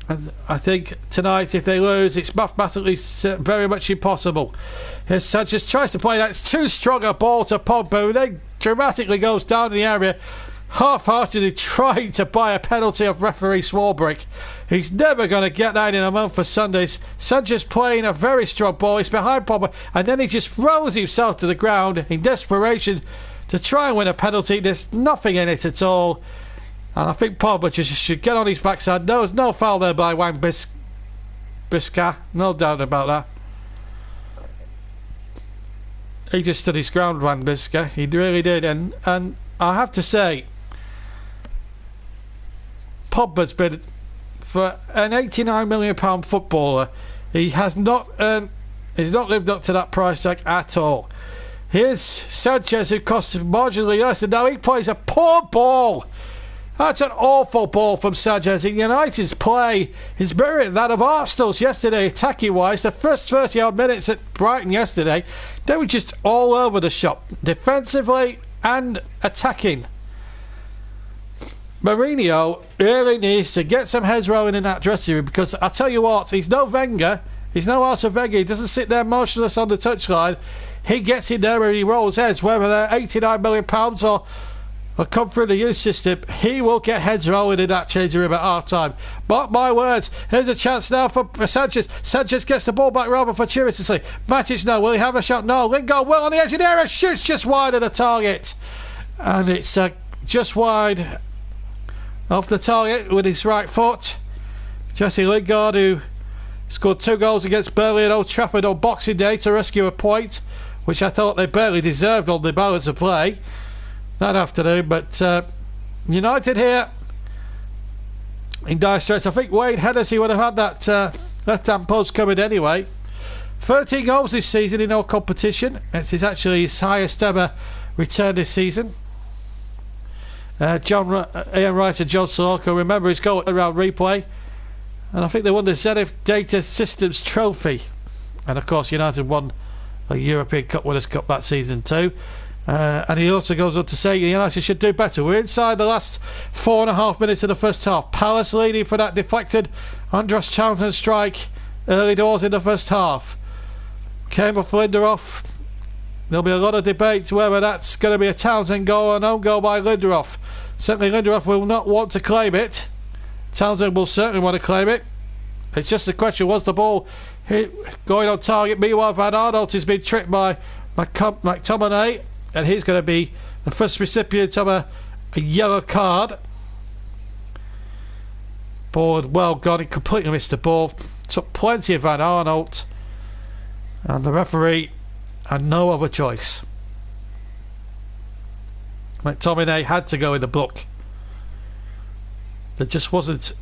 Speaker 1: and I think tonight if they lose it's mathematically very much impossible. Here's Sanchez, tries to play that, it's too strong a ball to Pogba, who then dramatically goes down in the area, half-heartedly trying to buy a penalty of referee Swarbrick. He's never going to get that in a month for Sundays. Sanchez playing a very strong ball, he's behind Pogba, and then he just throws himself to the ground in desperation to try and win a penalty. There's nothing in it at all, and I think Pogba just should get on his backside. No, there's no foul there by Wang Bisca, no doubt about that. He just stood his ground, Wang Bisca, he really did. And I have to say, Pogba's been, for an £89 million footballer, he's not lived up to that price tag at all. Here's Sanchez, who costs marginally less, and now he plays a poor ball. That's an awful ball from Sanchez. And United's play is mirroring that of Arsenal's yesterday, attacking wise. The first 30 odd minutes at Brighton yesterday, they were just all over the shop, defensively and attacking. Mourinho really needs to get some heads rolling in that dressing room, because I tell you what, he's no Wenger, he's no Arsene Wenger. He doesn't sit there motionless on the touchline. He gets in there and he rolls heads, whether they're £89 million or come through the youth system. He will get heads rolling in that changing room at half time. Mark my words. Here's a chance now for Sanchez. Sanchez gets the ball back rather fortuitously. Matic, no. Will he have a shot? No. Lingard well on the edge of the area, shoots just wide of the target, and it's just wide off the target with his right foot. Jesse Lingard, who scored 2 goals against Burnley at Old Trafford on Boxing Day to rescue a point, which I thought they barely deserved on the balance of play that afternoon. But United here in dire straits. I think Wade Hennessy would have had that left-hand post covered anyway. 13 goals this season in all competition. This is actually his highest ever return this season. Ian Wright and John Soroka, remember his goal around replay, and I think they won the Zenith Data Systems Trophy, and of course United won a European Cup Winners' Cup that season too. And he also goes on to say United should do better. We're inside the last 4.5 minutes of the first half. Palace leading for that deflected Andros Townsend strike early doors in the first half. Came off Lindelof. There'll be a lot of debate whether that's going to be a Townsend goal or an own goal by Lindelof. Certainly Lindelof will not want to claim it. Townsend will certainly want to claim it. It's just a question, was the ball going on target? Meanwhile, Van Arnold has been tricked by McTominay, and he's going to be the first recipient of a yellow card. Ball well gone, he completely missed the ball. Took plenty of Van Arnold, and the referee had no other choice. McTominay had to go in the book. There just wasn't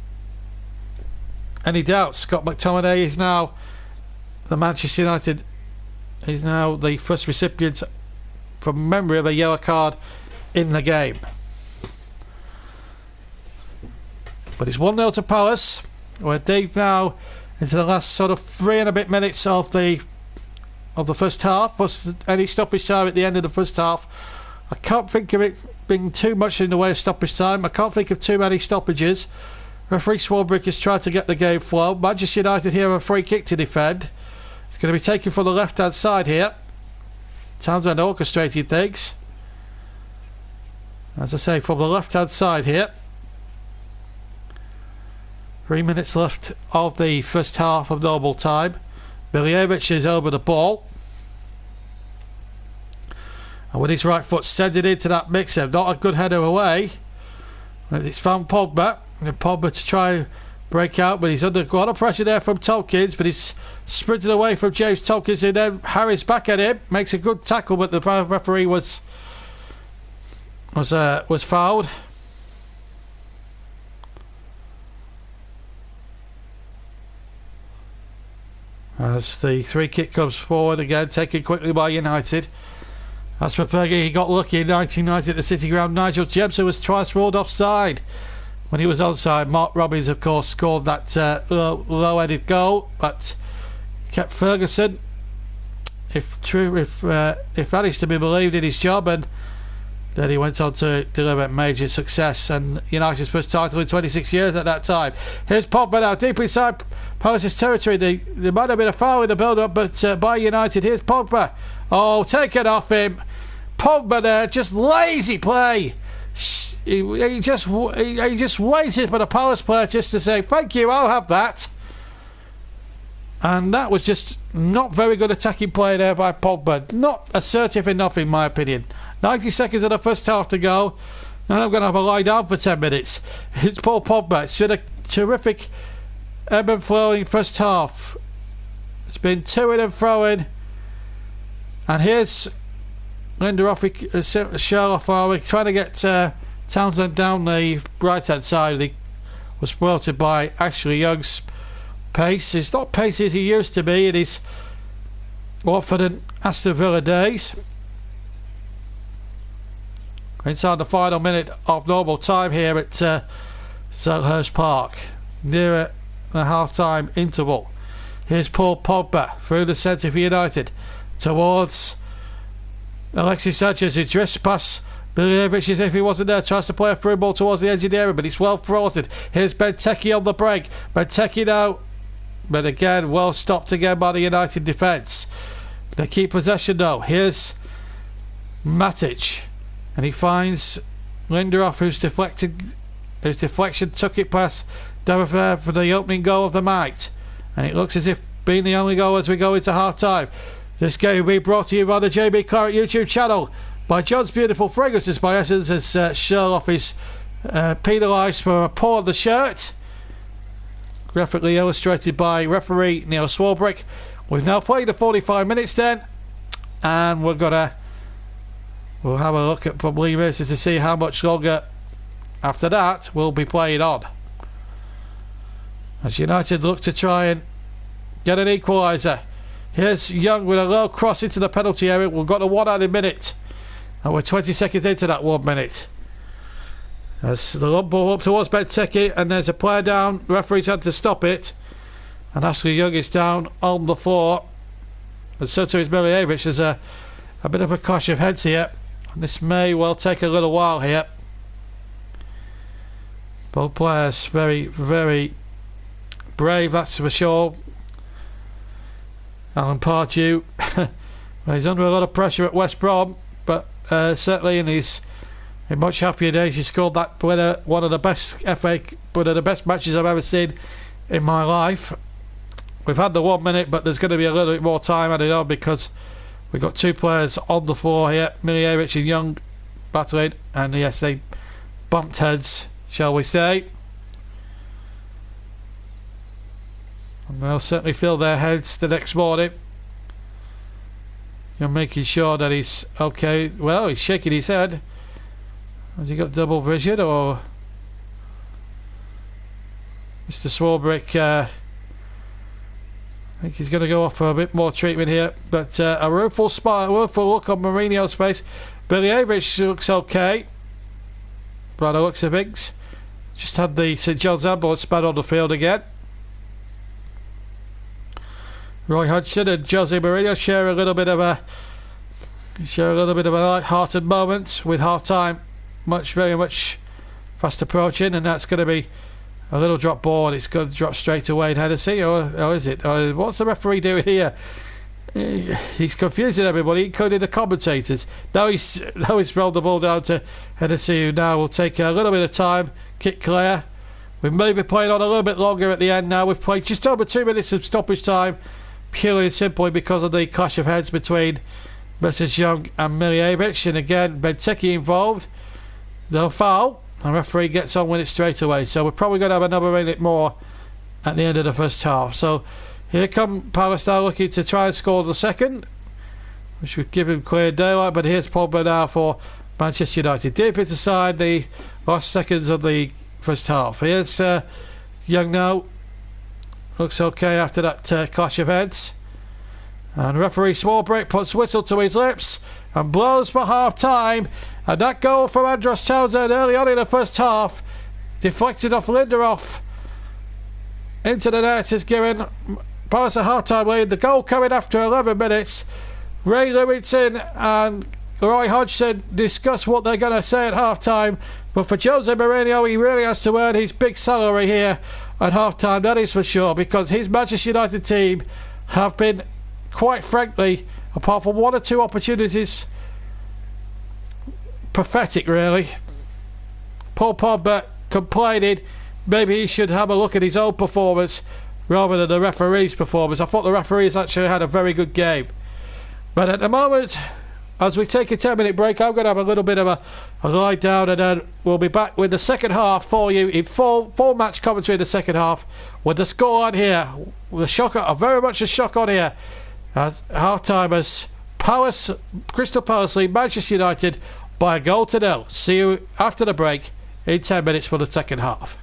Speaker 1: any doubt. Scott McTominay is now the Manchester United. He's now the first recipient from memory of a yellow card in the game. But it's 1-0 to Palace. We're deep now into the last sort of 3 and a bit minutes of the first half, plus any stoppage time at the end of the first half. I can't think of it being too much in the way of stoppage time. I can't think of too many stoppages. Referee Swarbrick has tried to get the game flow. Manchester United here have a free kick to defend. It's going to be taken from the left hand side here. Townsend orchestrated things. As I say, from the left hand side here. 3 minutes left of the first half of normal time. Milijevic is over the ball, and with his right foot sends it into that mixer. Not a good header away. It's found Pogba, and Pogba to try and break out, but he's under a lot of pressure there from Tompkins, but he's sprinted away from James Tompkins, who then harries back at him, makes a good tackle, but the referee was fouled. As the free kick comes forward again, taken quickly by United. As for Fergie, he got lucky in 1990 at the City Ground. Nigel Jemson was twice ruled offside when he was onside. Mark Robbins, of course, scored that low-headed goal, but kept Ferguson, if that is to be believed, in his job, and then he went on to deliver major success and United's first title in 26 years at that time. Here's Pogba now, deep inside Palace's territory. There might have been a foul in the build-up, but by United. Here's Pogba. Oh, take it off him. Pogba there, just lazy play. He just waited for the Palace player just to say, thank you, I'll have that. And that was just not very good attacking play there by Pogba. Not assertive enough, in my opinion. 90 seconds of the first half to go. Now I'm going to have a lie down for 10 minutes. It's Paul Pogba. It's been a terrific ebb and flowing first half. It's been to-ing and fro-ing. And here's Lindelof, Sherlock trying to get Townsend down the right-hand side. He was thwarted by Ashley Young's pace. He's not pacey as he used to be in his Watford and Aston Villa days. Inside the final minute of normal time here at Selhurst Park, nearer the half-time interval. Here's Paul Pogba through the centre for United towards Alexis Sanchez, who drifts past Milijevic, if he wasn't there, tries to play a through ball towards the edge of the area, but he's well thwarted. Here's Benteke on the break. Benteke now, but again, well stopped again by the United defence. They keep possession though. Here's Matic, and he finds Lindelof, whose deflection took it past Devereux for the opening goal of the night. And it looks as if being the only goal as we go into half-time. This game will be brought to you by the JB Claret YouTube channel, by John's Beautiful Fragrances by Essence, as Sherlock is penalised for a pull on the shirt. Graphically illustrated by referee Neil Swarbrick. We've now played the 45 minutes then, and we'll have a look at probably Mercer to see how much longer after that we'll be playing on, as United look to try and get an equaliser. Here's Young with a low cross into the penalty area. We've got a 1 added minute, and we're 20 seconds into that 1 minute. As the lump ball up towards Benteke, and there's a player down. The referee's had to stop it, and Ashley Young is down on the floor, and so too is Milijevic. There's a bit of a clash of heads here, and this may well take a little while here. Both players very, very brave, that's for sure. Alan Pardew, he's under a lot of pressure at West Brom, but certainly in much happier days. He scored that winner, one of the best matches I've ever seen in my life. We've had the 1 minute, but there's going to be a little bit more time added on because we've got two players on the floor here, Milijevic and Young battling, and yes, they bumped heads, shall we say. And they'll certainly feel their heads the next morning. You're making sure that he's okay. Well, he's shaking his head. Has he got double vision, or Mr. Swarbrick? I think he's going to go off for a bit more treatment here. But a rueful look on Mourinho's face. Milijevic looks okay by the looks of things. Just had the St John's ambulance spat on the field again. Roy Hodgson and Jose Mourinho share a little bit of a light-hearted moment with half-time very much fast approaching, and that's going to be a little drop ball, and it's going to drop straight away in Hennessy, or is it? What's the referee doing here? He's confusing everybody, including the commentators. Now he's rolled the ball down to Hennessy, who now will take a little bit of time, kick clear. We may be playing on a little bit longer at the end now. We've played just over 2 minutes of stoppage time, purely and simply because of the clash of heads between Mrs. Young and Milijevic, and again Benteke involved. No foul, and referee gets on with it straight away, so we're probably going to have another minute more at the end of the first half. So here come Palace now looking to try and score the second, which would give him clear daylight, but here's Pogba now for Manchester United, deep inside the last seconds of the first half. Here's Young now. Looks okay after that clash of heads. And referee Swarbrick puts whistle to his lips and blows for half-time. And that goal from Andros Townsend early on in the first half, deflected off Lindelof into the net, is given Palace a half-time lead. The goal coming after 11 minutes. Ray Lewington and Roy Hodgson discuss what they're going to say at half-time. But for Jose Mourinho, he really has to earn his big salary here at half-time, that is for sure, because his Manchester United team have been, quite frankly, apart from one or two opportunities, pathetic really. Paul Pogba complaining maybe he should have a look at his own performance rather than the referee's performance. I thought the referees actually had a very good game. But at the moment, as we take a 10-minute break, I'm going to have a little bit of a lie down, and then we'll be back with the second half for you in full match commentary in the second half with the score on here. The shock, very much a shock on here. As half-time as Crystal Palace lead Manchester United by a goal to nil. See you after the break in 10 minutes for the second half.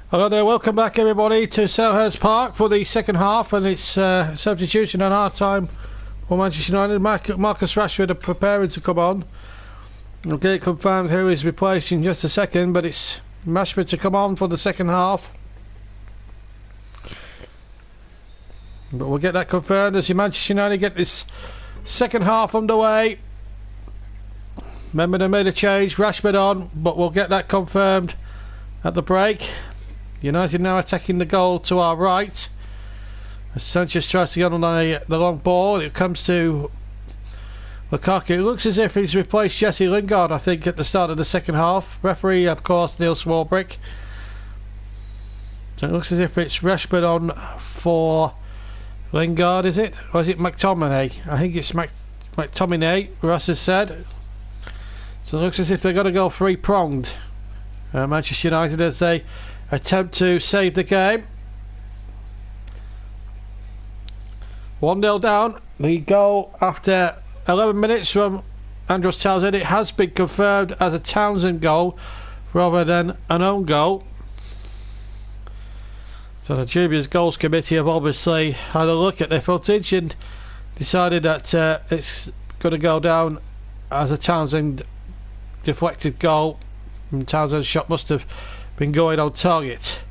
Speaker 1: Hello there, welcome back everybody to Selhurst Park for the second half, and it's substitution and half time for Manchester United. Marcus Rashford are preparing to come on. We'll get it confirmed who is replacing in just a second, but it's Rashford to come on for the second half. But we'll get that confirmed as Manchester United get this second half underway. Remember, they made a change, Rashford on, but we'll get that confirmed at the break. United now attacking the goal to our right. As Sanchez tries to get on the long ball, it comes to Lukaku. It looks as if he's replaced Jesse Lingard, I think, at the start of the second half. Referee, of course, Neil Swarbrick. So it looks as if it's Rashford on for Lingard, is it? Or is it McTominay? I think it's McTominay, Russ has said. So it looks as if they're going to go three-pronged. Manchester United as they attempt to save the game. 1-0 down. The goal after 11 minutes from Andros Townsend. It has been confirmed as a Townsend goal rather than an own goal. So the dubious goals committee have obviously had a look at their footage and decided that it's going to go down as a Townsend deflected goal. And Townsend's shot must have been going on target.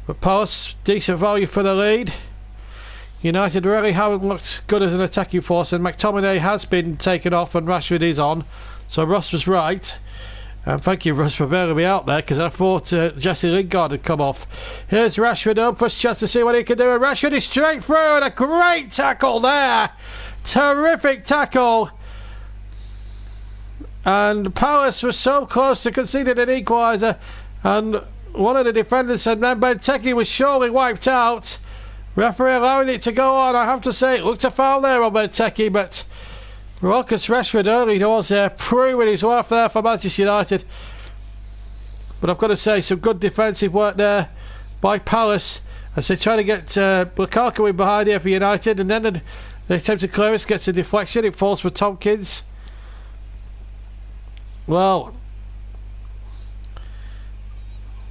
Speaker 1: But Palace, decent value for the lead. United really haven't looked good as an attacking force, and McTominay has been taken off and Rashford is on. So Russ was right. And thank you, Russ, for bailing me out there, because I thought Jesse Lingard had come off. Here's Rashford up, first chance to see what he can do, and Rashford is straight through, and a great tackle there. Terrific tackle. And Palace was so close to conceding an equaliser, and one of the defenders said Benteke was surely wiped out. Referee allowing it to go on. I have to say it looked a foul there on Benteke, but Marcus Rashford early was proving his worth there for Manchester United. But I've got to say, some good defensive work there by Palace as they try to get Lukaku in behind here for United, and then they attempt to clear it, gets a deflection, it falls for Tompkins. Well,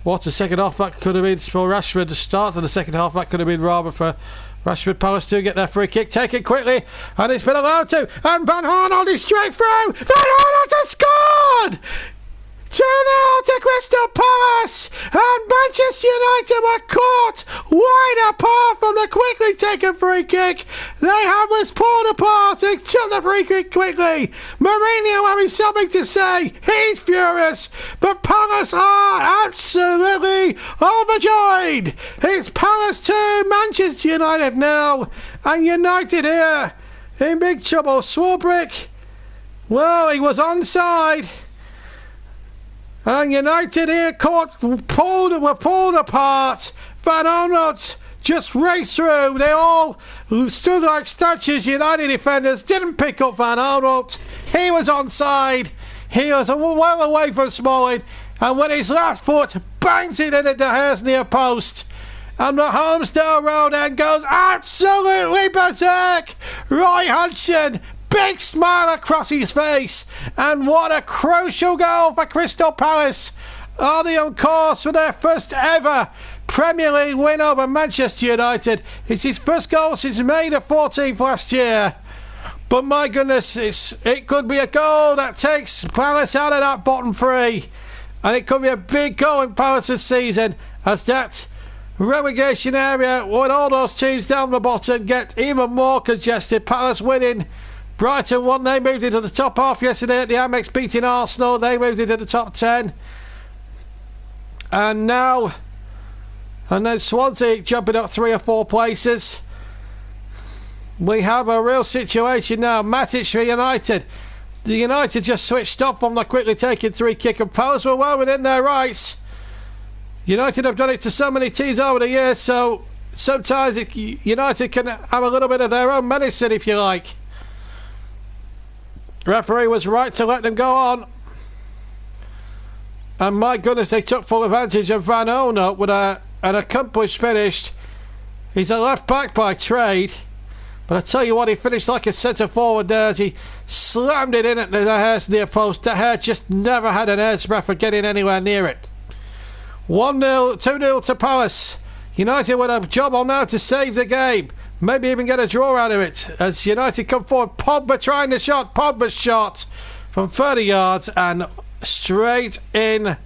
Speaker 1: what a second half that could have been for Rashford. The start of the second half that could have been rather for Rashford. Palace to get their free kick, take it quickly, and it's been allowed to. And Van Arnold is straight through. Van Arnold has scored. 2-0 to Crystal Palace, and Manchester United were caught wide apart from the quickly taken free kick. They was pulled apart and took the free kick quickly. Mourinho having something to say. He's furious, but Palace are absolutely overjoyed. It's Palace 2, Manchester United now, and United here in big trouble. Swarbrick, well, he was onside. And United here were pulled apart. Van Arnold just raced through. They all stood like statues. United defenders didn't pick up Van Arnold. He was onside. He was well away from Smalling. And with his left foot, bangs it into De Gea's near post. And the Holmesdale Road end goes absolutely berserk. Roy Hodgson, big smile across his face, and what a crucial goal for Crystal Palace. Are they on course for their first ever Premier League win over Manchester United? It's his first goal since May the 14th last year. But my goodness, it could be a goal that takes Palace out of that bottom three, and it could be a big goal in Palace's season, as that relegation area with all those teams down the bottom get even more congested. Palace winning. Brighton won, they moved into the top half yesterday at the Amex, beating Arsenal, they moved into the top 10. And then Swansea jumping up 3 or 4 places. We have a real situation now. Matic for United. The United just switched off from the quickly taken 3 kick, and Palace were well within their rights. United have done it to so many teams over the years, so sometimes United can have a little bit of their own medicine, if you like. Referee was right to let them go on. And my goodness, they took full advantage of Van Arnold with an accomplished finish. He's a left back by trade. But I tell you what, he finished like a centre forward there as he slammed it in at De Gea's near post. De Gea just never had an hair's breadth of getting anywhere near it. 1-0, 2-0 to Palace. United with a job on now to save the game. Maybe even get a draw out of it. As United come forward, Pogba trying the shot. Pogba's shot from 30 yards and straight in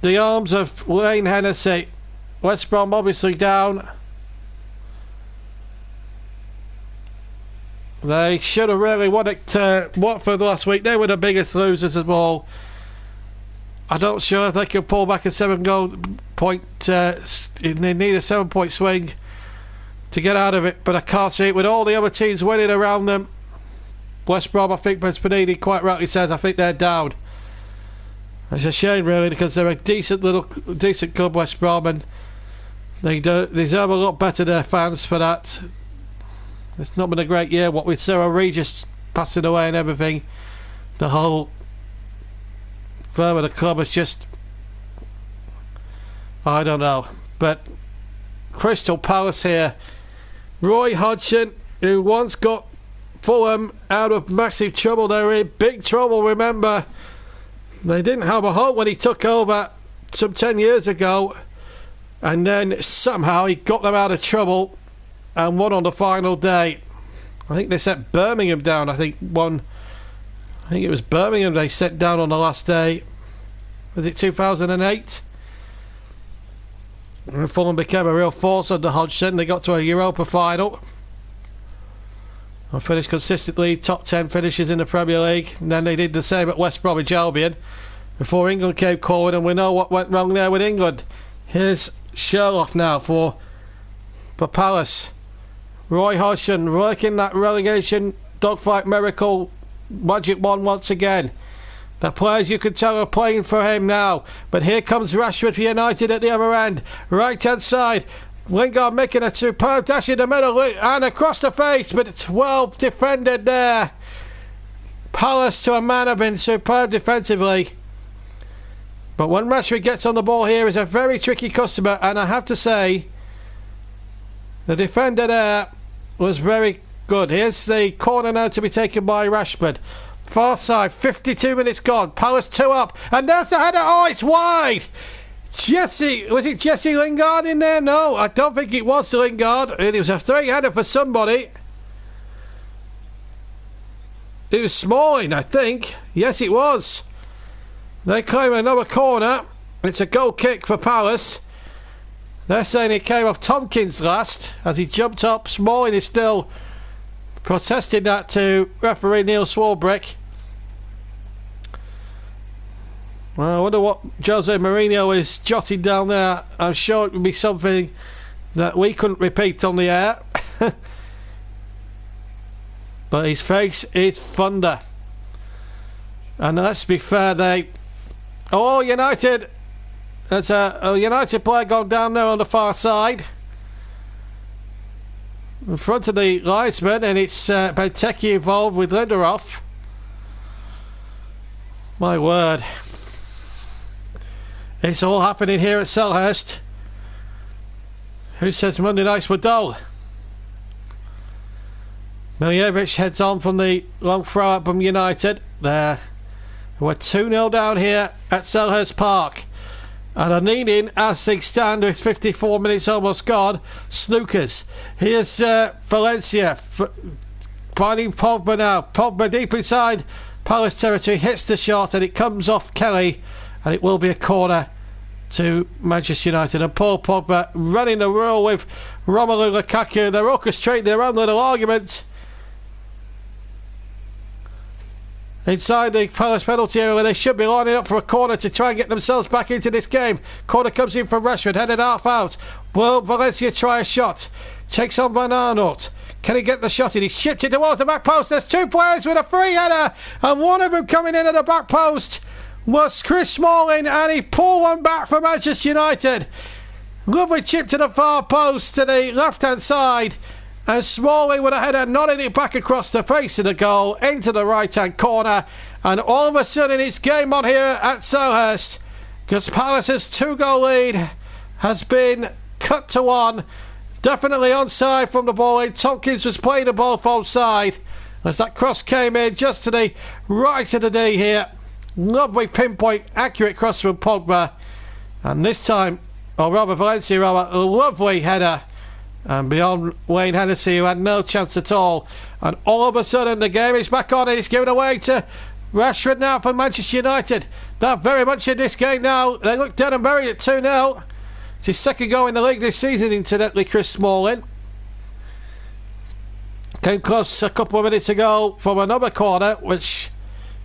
Speaker 1: the arms of Wayne Hennessy. West Brom obviously down. They should have really won it Watford last week. They were the biggest losers of all. I'm not sure if they can pull back a 7-goal point. They need a 7-point swing to get out of it, but I can't see it with all the other teams winning around them. West Brom, I think Panini quite rightly says, I think they're down. It's a shame really, because they're a decent club, West Brom, and they deserve a lot better, their fans, for that. It's not been a great year, what with Sarah Regis passing away and everything. The whole firm of the club is just, I don't know. But Crystal Palace here, Roy Hodgson, who once got Fulham out of massive trouble. They were in big trouble, remember. They didn't have a hope when he took over some 10 years ago, and then somehow he got them out of trouble and won on the final day. I think they sent Birmingham down. I think it was Birmingham they sent down on the last day. Was it 2008? And Fulham became a real force under Hodgson. They got to a Europa final and finished consistently top 10 finishes in the Premier League. And then they did the same at West Bromwich Albion before England came forward, and we know what went wrong there with England. Here's Sherlock now for Palace. Roy Hodgson working that relegation dogfight miracle magic wand once again. The players, you can tell, are playing for him now. But here comes Rashford for United at the other end. Right hand side. Lingard making a superb dash in the middle and across the face, but it's well defended there. Palace, to a man, have been superb defensively. But when Rashford gets on the ball here, is a very tricky customer, and I have to say, the defender there was very good. Here's the corner now to be taken by Rashford. Far side, 52 minutes gone. Palace 2 up, and there's the header. Oh, it's wide. Was it Jesse Lingard in there? No, I don't think it was Lingard. It was a 3-header for somebody. It was Smalling, I think. Yes, it was. They claim another corner. It's a goal kick for Palace. They're saying it came off Tompkins last as he jumped up. Smalling is still protesting that to referee Neil Swarbrick. Well, I wonder what Jose Mourinho is jotting down there. I'm sure it would be something that we couldn't repeat on the air. But his face is thunder. And let's be fair, Oh, United! There's a United player gone down there on the far side. In front of the linesman, and it's Benteke involved with Lindelof. My word. It's all happening here at Selhurst. Who says Monday nights were dull? Miljevic heads on from the long throw up from United. We're 2-0 down here at Selhurst Park. And are needing, as things stand, with 54 minutes almost gone, snookers. Here's Valencia finding Pogba now. Pogba deep inside Palace territory, hits the shot, and it comes off Kelly, and it will be a corner to Manchester United. And Paul Pogba running the rule with Romelu Lukaku. They're orchestrating their own little argument inside the Palace penalty area, where they should be lining up for a corner to try and get themselves back into this game. Corner comes in from Rashford, headed half out. Will Valencia try a shot? Takes on Van Arnold. Can he get the shot in? He shipped it towards the back post. There's two players with a free header, and one of them coming in at the back post was Chris Smalling, and he pulled one back for Manchester United. Lovely chip to the far post to the left hand side, and Smalling with a header nodding it back across the face of the goal into the right hand corner. And all of a sudden it's game on here at Selhurst, because Palace's 2-goal lead has been cut to 1. Definitely onside from the ball in. Tompkins was playing the ball from side as that cross came in just to the right of the D here. Lovely pinpoint accurate cross from Pogba, And this time, or rather Valencia, a lovely header. And beyond Wayne Hennessy, who had no chance at all. And all of a sudden, the game is back on. And it's given away to Rashford now for Manchester United. They're very much in this game now. They look dead and buried at 2-0. It's his second goal in the league this season, incidentally, Chris Smalling. Came close a couple of minutes ago from another corner, which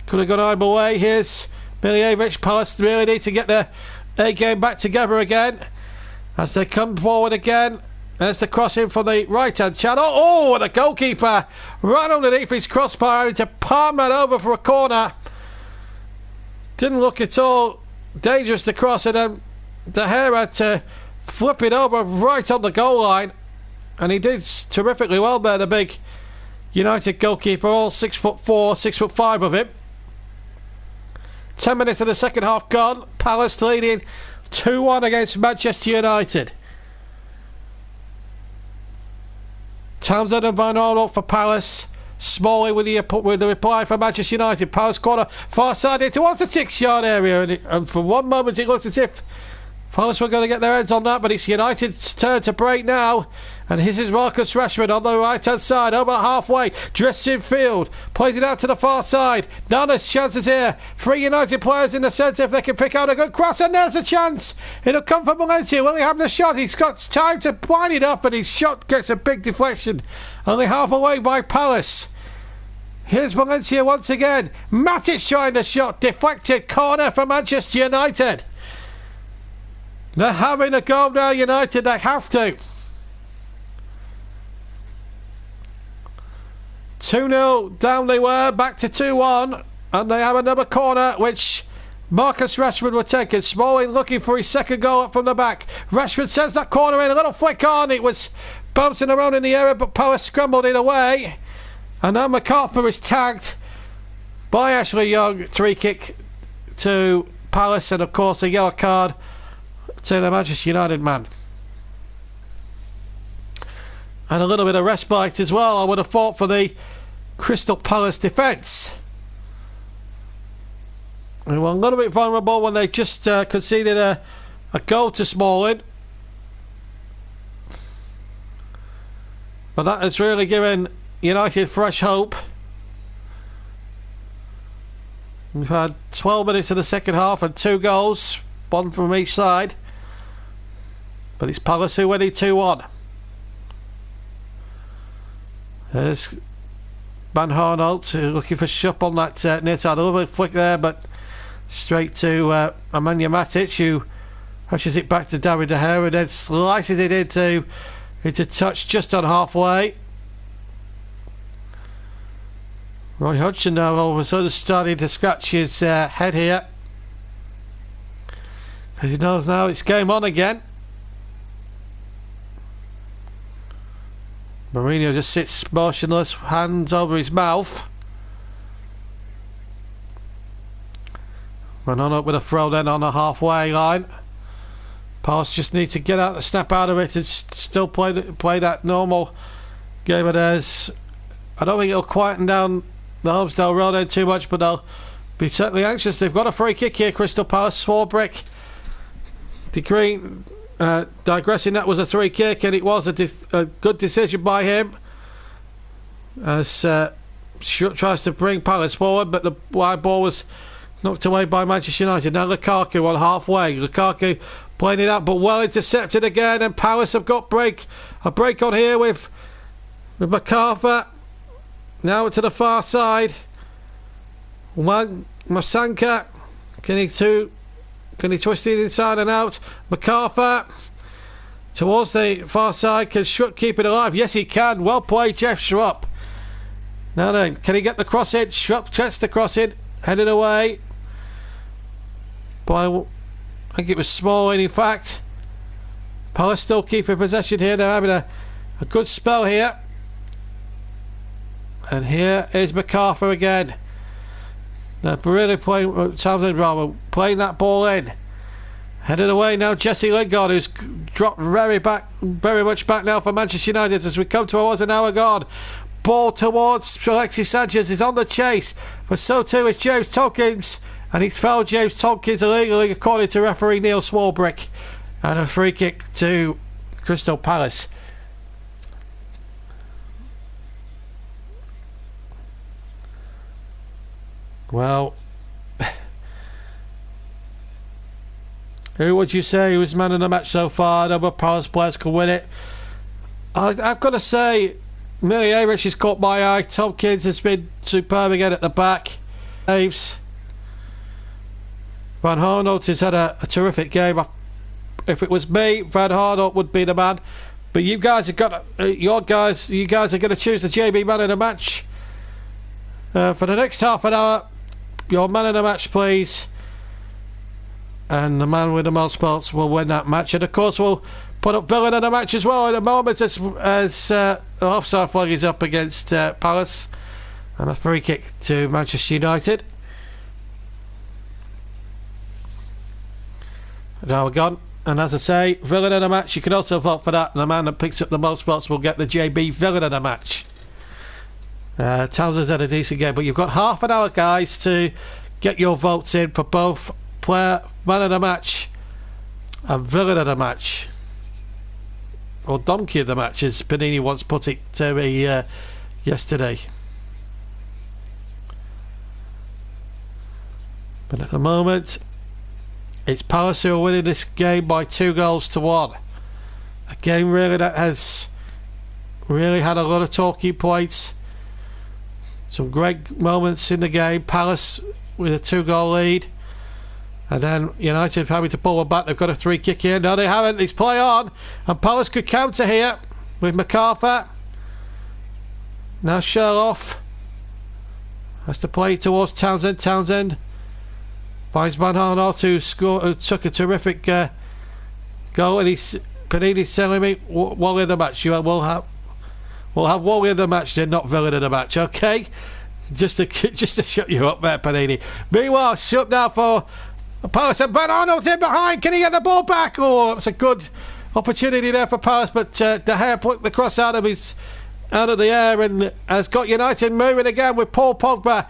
Speaker 1: could have gone either way. Here's Miljevic. Palace really need to get their A-game back together again as they come forward again. There's the crossing from the right-hand channel. Oh, and the goalkeeper right underneath his crossbar to palm that over for a corner. Didn't look at all dangerous to cross, and then De Gea had to flip it over right on the goal line. And he did terrifically well there, the big United goalkeeper, all 6'4", 6'5" of him. 10 minutes of the second half gone. Palace leading 2-1 against Manchester United. Townsend and Van Aanholt for Palace. Smalling with the reply for Manchester United. Palace corner, far side in towards the 6-yard area. And for one moment it looked as if Palace were going to get their heads on that, but it's United's turn to break now. And this is Marcus Rashford on the right-hand side, over halfway, drifts in field, plays it out to the far side. Now there's chances here. 3 United players in the centre if they can pick out a good cross, and there's a chance. It'll come from Valencia. Will he have the shot? He's got time to wind it up, and his shot gets a big deflection. Only half away by Palace. Here's Valencia once again. Matic trying the shot, deflected corner for Manchester United. They're having a go now, United. They have to. 2-0 down they were, back to 2-1. And they have another corner, which Marcus Rashford will take. And Smalling looking for his second goal up from the back. Rashford sends that corner in. A little flick on. It was bouncing around in the area, but Palace scrambled it away. And now MacArthur is tagged by Ashley Young. 3 kick to Palace, and of course a yellow card to the Manchester United man. And a little bit of respite as well, I would have thought, for the Crystal Palace defence. They were a little bit vulnerable when they just conceded a goal to Smalling. But that has really given United fresh hope. We've had 12 minutes of the second half and 2 goals, 1 from each side. But it's Palace who win it 2-1. There's Van Aanholt looking for Shup on that near side. A little flick there, but straight to Nemanja Matic, who pushes it back to David De Gea and then slices it into touch just on halfway. Roy Hodgson now all of a sudden starting to scratch his head here, because he knows now it's game on again. Mourinho just sits motionless, hands over his mouth. Run on up with a throw then on the halfway line. Palace just need to get out, snap out of it, and still play that normal game of theirs. I don't think it'll quieten down the Holmesdale Road end too much, but they'll be certainly anxious. They've got a free kick here, Crystal Palace. Swarbrick digressing, that was a free kick, and it was a good decision by him as tries to bring Palace forward, but the wide ball was knocked away by Manchester United. Now Lukaku on halfway. Lukaku playing it out, but well intercepted again, and Palace have got a break on here with MacArthur. Now to the far side. Masanka, can he twist it inside and out? MacArthur towards the far side. Can Schrupp keep it alive? Yes, he can. Well played, Jeff Schrupp. Now then, can he get the cross in? Schrupp gets the cross in, headed away by, I think it was Smalling, in fact. Palace still keeping possession here. They're having a good spell here. And here is MacArthur again. They're really playing Townsend playing that ball in. Headed away now, Jesse Lingard, who's dropped very much back now for Manchester United as we come towards an hour gone. Ball towards Alexis Sanchez, is on the chase, but so too is James Tompkins. And he's fouled James Tompkins illegally, according to referee Neil Swarbrick. And a free kick to Crystal Palace. Well, who would you say was man of the match so far? Number of Palace players could win it. I've got to say, Millie Average has caught my eye. Tompkins has been superb again at the back. Saves. Van Harnoot has had a terrific game. If it was me, Van Harnoot would be the man. But you guys have got you guys are going to choose the JB man of the match for the next half an hour. Your man of the match, please. And the man with the most spots will win that match. And of course, we'll put up villain of the match as well in a moment as the offside flag is up against Palace. And a free kick to Manchester United. Now we're gone. And as I say, villain of the match, you can also vote for that. And the man that picks up the most spots will get the JB villain of the match. Townsend's had a decent game, but you've got half an hour, guys, to get your votes in for both player, man of the match and villain of the match, or donkey of the match, as Panini once put it to me yesterday. But at the moment, it's Palace who are winning this game by 2-1. A game really that has really had a lot of talking points. Some great moments in the game. Palace with a 2-goal lead. And then United having to pull one back. They've got a 3 kick in. No, they haven't. It's play on. And Palace could counter here with MacArthur. Now Sherloff has to play towards Townsend. Townsend finds Van Harnout who took a terrific goal. And Panini's telling me Wally of the match. We'll have Wally of the match then, not villain of the match, okay? Just to shut you up there, Panini. Meanwhile, shut now for Palace, and Van Arnold's in behind. Can he get the ball back? Oh, it's a good opportunity there for Palace, but De Gea put the cross out of the air and has got United moving again with Paul Pogba,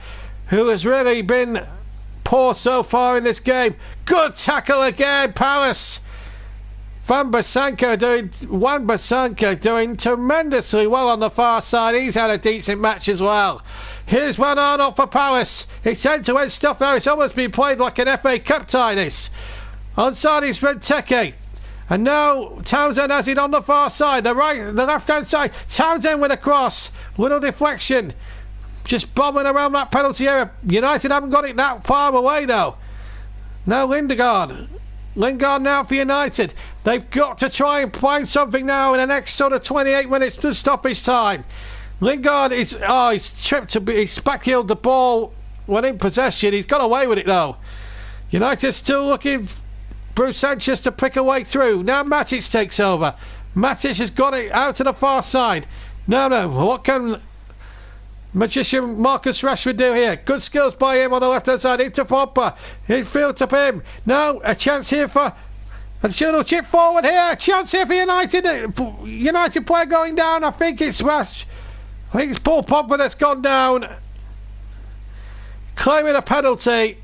Speaker 1: who has really been poor so far in this game. Good tackle again, Palace. Wan-Bissaka doing tremendously well on the far side. He's had a decent match as well. Here's Van Arnold for Palace. It's end-to-end stuff now. It's almost been played like an FA Cup tie, this. Onside is Benteke. And now Townsend has it on the far side. The left-hand side. Townsend with a cross. Little deflection. Just bombing around that penalty area. United haven't got it that far away, though. Now Lingard now for United. They've got to try and find something now in the next sort of 28 minutes to stoppage time. Lingard he's backheeled the ball when in possession. He's got away with it though. United still looking for Bruce Sanchez to pick a way through. Now Matic takes over. Matic has got it out to the far side. No. What can magician Marcus Rashford do here? Good skills by him on the left hand side into Pogba. Infield to him. Now a chance here for a shuttle chip forward here. A chance here for United player going down. I think it's Paul Pogba that's gone down, claiming a penalty.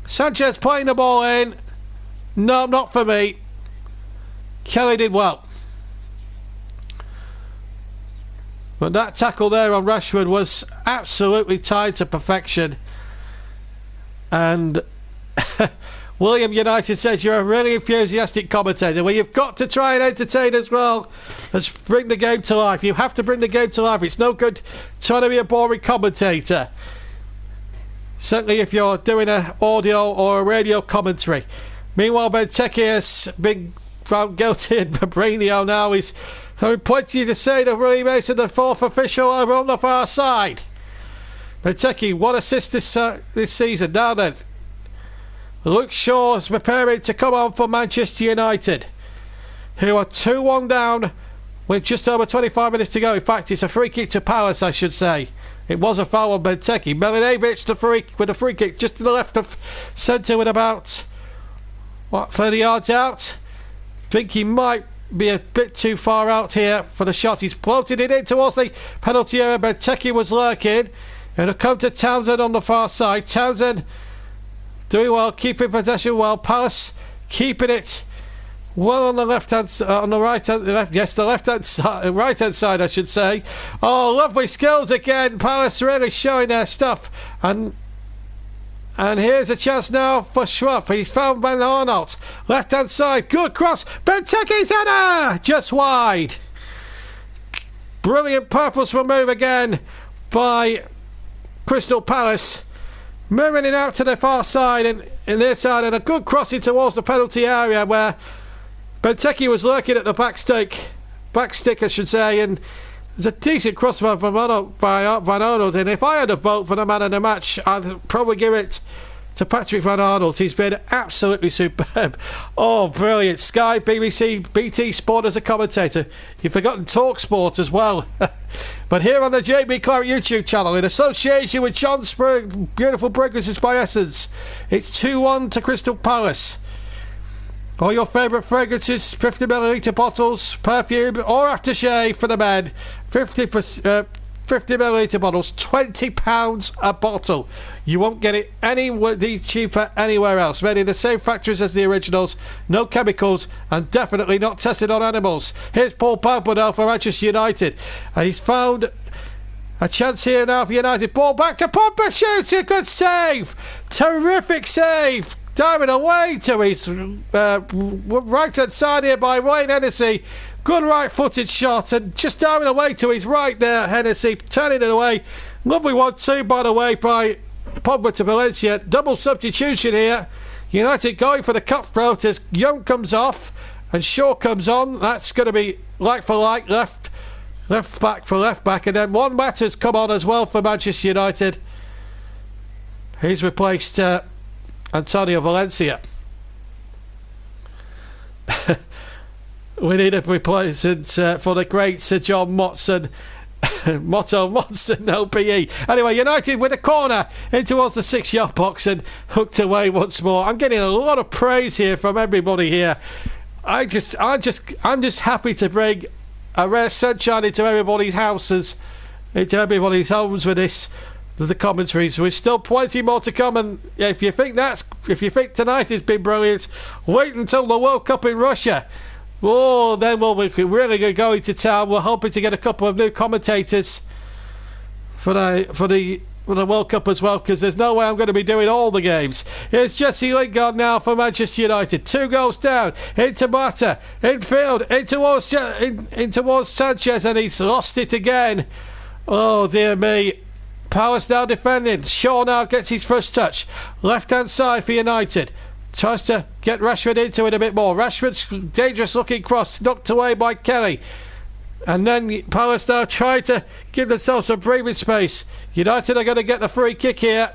Speaker 1: Sanchez playing the ball in. No, not for me. Kelly did well. But that tackle there on Rashford was absolutely tied to perfection. And William United says you're a really enthusiastic commentator. Well, you've got to try and entertain as well as bring the game to life. You have to bring the game to life. It's no good trying to be a boring commentator. Certainly if you're doing an audio or a radio commentary. Meanwhile, Benteke has been found guilty and Fabinho now is having plenty to say to Rooney Mason, the fourth official over on the far side. Benteke, one assist this season. Now then, Luke Shaw is preparing to come on for Manchester United, who are 2-1 down with just over 25 minutes to go. In fact, it's a free kick to Palace, I should say. It was a foul on Benteke. Milinovic with a free kick just to the left of centre with about 30 yards out. Think he might be a bit too far out here for the shot. He's floated it in towards the penalty area. Benteke was lurking. It'll come to Townsend on the far side. Townsend doing well, keeping possession well. Palace keeping it well on the left hand, on the right hand, yes, the left hand side, right hand side, I should say. Oh, lovely skills again. Palace really showing their stuff, and here's a chance now for Schrupp. He's found Van Arnold, left hand side, good cross. Benteke's header just wide. Brilliant purposeful move again by Crystal Palace. Moving it out to the far side and their side, and a good crossing towards the penalty area where Benteke was lurking at the back stick I should say, and there's a decent cross by Van Arnold, and if I had a vote for the man of the match, I'd probably give it to Patrick Van Arnold. He's been absolutely superb. Oh, brilliant. Sky, BBC, BT Sport as a commentator. You've forgotten Talk Sport as well. But here on the JB Clark YouTube channel, in association with John Spring, beautiful fragrances by Essence, it's 2-1 to Crystal Palace. All your favourite fragrances, 50ml bottles, perfume or aftershave for the men, 50ml bottles, £20 a bottle. You won't get it any cheaper anywhere else. Made in the same factories as the originals, no chemicals, and definitely not tested on animals. Here's Paul Pogba now for Manchester United. He's found a chance here now for United. Ball back to Pogba, shoots, a good save, terrific save. Diving away to his right hand side here by Wayne Hennessy. Good right footed shot, and just diving away to his right there, Hennessy turning it away. Lovely 1-2 by the way by Pogba to Valencia. Double substitution here. United going for the cutthroat as Young comes off and Shaw comes on. That's going to be like for like, left back for left back, and then Juan Mata's come on as well for Manchester United. He's replaced Antonio Valencia. We need a replacement for the great Sir John Motson. Motto Monson, no PE. Anyway, United with a corner in towards the 6-yard box and hooked away once more. I'm getting a lot of praise here from everybody here. I'm just happy to bring a rare sunshine into everybody's houses, into everybody's homes with this. The commentaries. There's still plenty more to come, and if you think tonight has been brilliant, wait until the World Cup in Russia. Oh, then we'll be really going to town. We're hoping to get a couple of new commentators for the World Cup as well, because there's no way I'm going to be doing all the games. Here's Jesse Lingard now for Manchester United. 2 goals down, into Mata, infield, in towards Sanchez, and he's lost it again. Oh dear me. Palace now defending. Shaw now gets his first touch. Left hand side for United. Tries to get Rashford into it a bit more. Rashford's dangerous looking cross knocked away by Kelly. And then Palace now try to give themselves some breathing space. United are going to get the free kick here.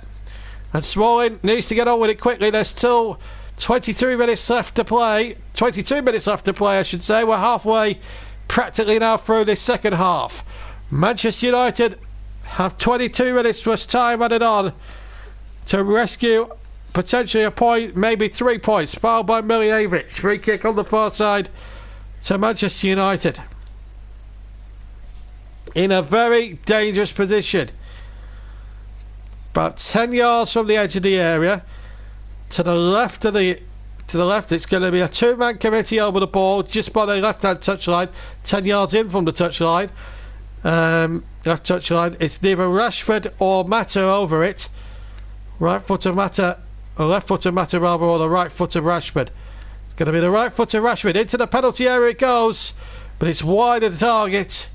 Speaker 1: And Smalling needs to get on with it quickly. There's still 23 minutes left to play. 22 minutes left to play, I should say. We're halfway practically now through this second half. Manchester United have 22 minutes plus time added on to rescue potentially a point, maybe 3 points. Fouled by Miljevic. Free kick on the far side to Manchester United. In a very dangerous position. About 10 yards from the edge of the area. To the left it's going to be a 2-man committee over the ball just by the left-hand touchline. 10 yards in from the touchline. Left touchline. It's neither Rashford or Mata over it. Right foot of Mata, or left foot of Mata rather, or the right foot of Rashford. It's going to be the right foot of Rashford. Into the penalty area it goes, but it's wide of the target.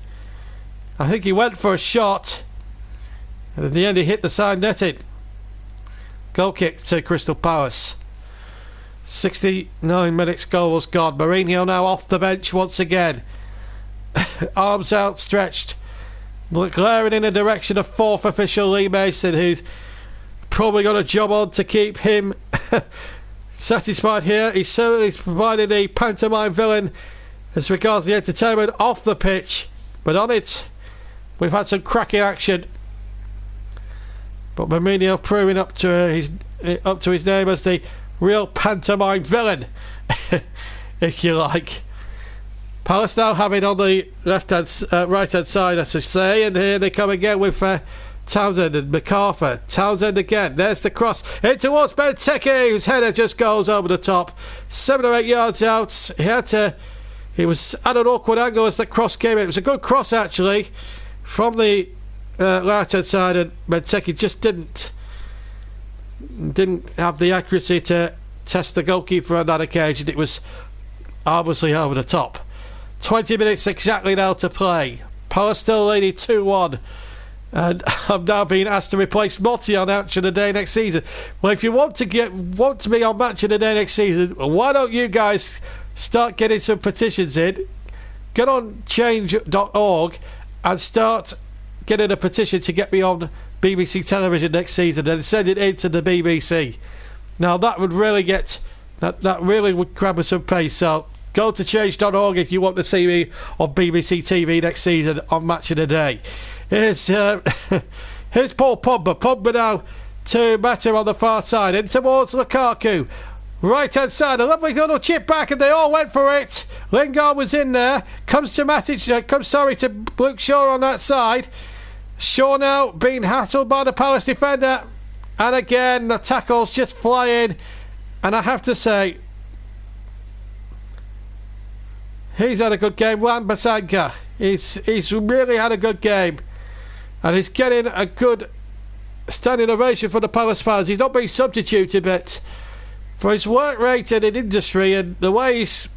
Speaker 1: I think he went for a shot, and in the end he hit the side netting. Goal kick to Crystal Palace. 69 minutes, goal was gone. Mourinho now off the bench once again. Arms outstretched, glaring in the direction of 4th official Lee Mason, who's probably got a job on to keep him satisfied here. He's certainly provided a pantomime villain as regards the entertainment off the pitch, but on it we've had some cracking action. But Mourinho proving up to his name as the real pantomime villain, if you like. Palace now have it on the right hand side, I should say, and here they come again with Townsend and MacArthur. Townsend again. There's the cross. In towards Benteke, whose header just goes over the top. 7 or 8 yards out. He was at an awkward angle as the cross came in. It was a good cross, actually, from the right-hand side, and Benteke just didn't have the accuracy to test the goalkeeper on that occasion. It was obviously over the top. 20 minutes exactly now to play. Palace still leading 2-1. And I'm now being asked to replace Motti on Match of the Day next season. Well, if you want to be on Match of the Day next season, why don't you guys start getting some petitions in? Get on change.org and start getting a petition to get me on BBC television next season and send it into the BBC. Now that would really that really would grab us some pace. So go to change.org if you want to see me on BBC TV next season on Match of the Day. Here's Paul Pogba. Pogba now to Mata on the far side. In towards Lukaku. Right hand side. A lovely little chip back and they all went for it. Lingard was in there. Comes to Matic. To Luke Shaw on that side. Shaw now being hassled by the Palace defender. And again, the tackle's just flying. And I have to say, he's had a good game. Wan-Bissaka. He's really had a good game. And he's getting a good standing ovation for the Palace fans. He's not being substituted, but for his work rate in an industry and the way his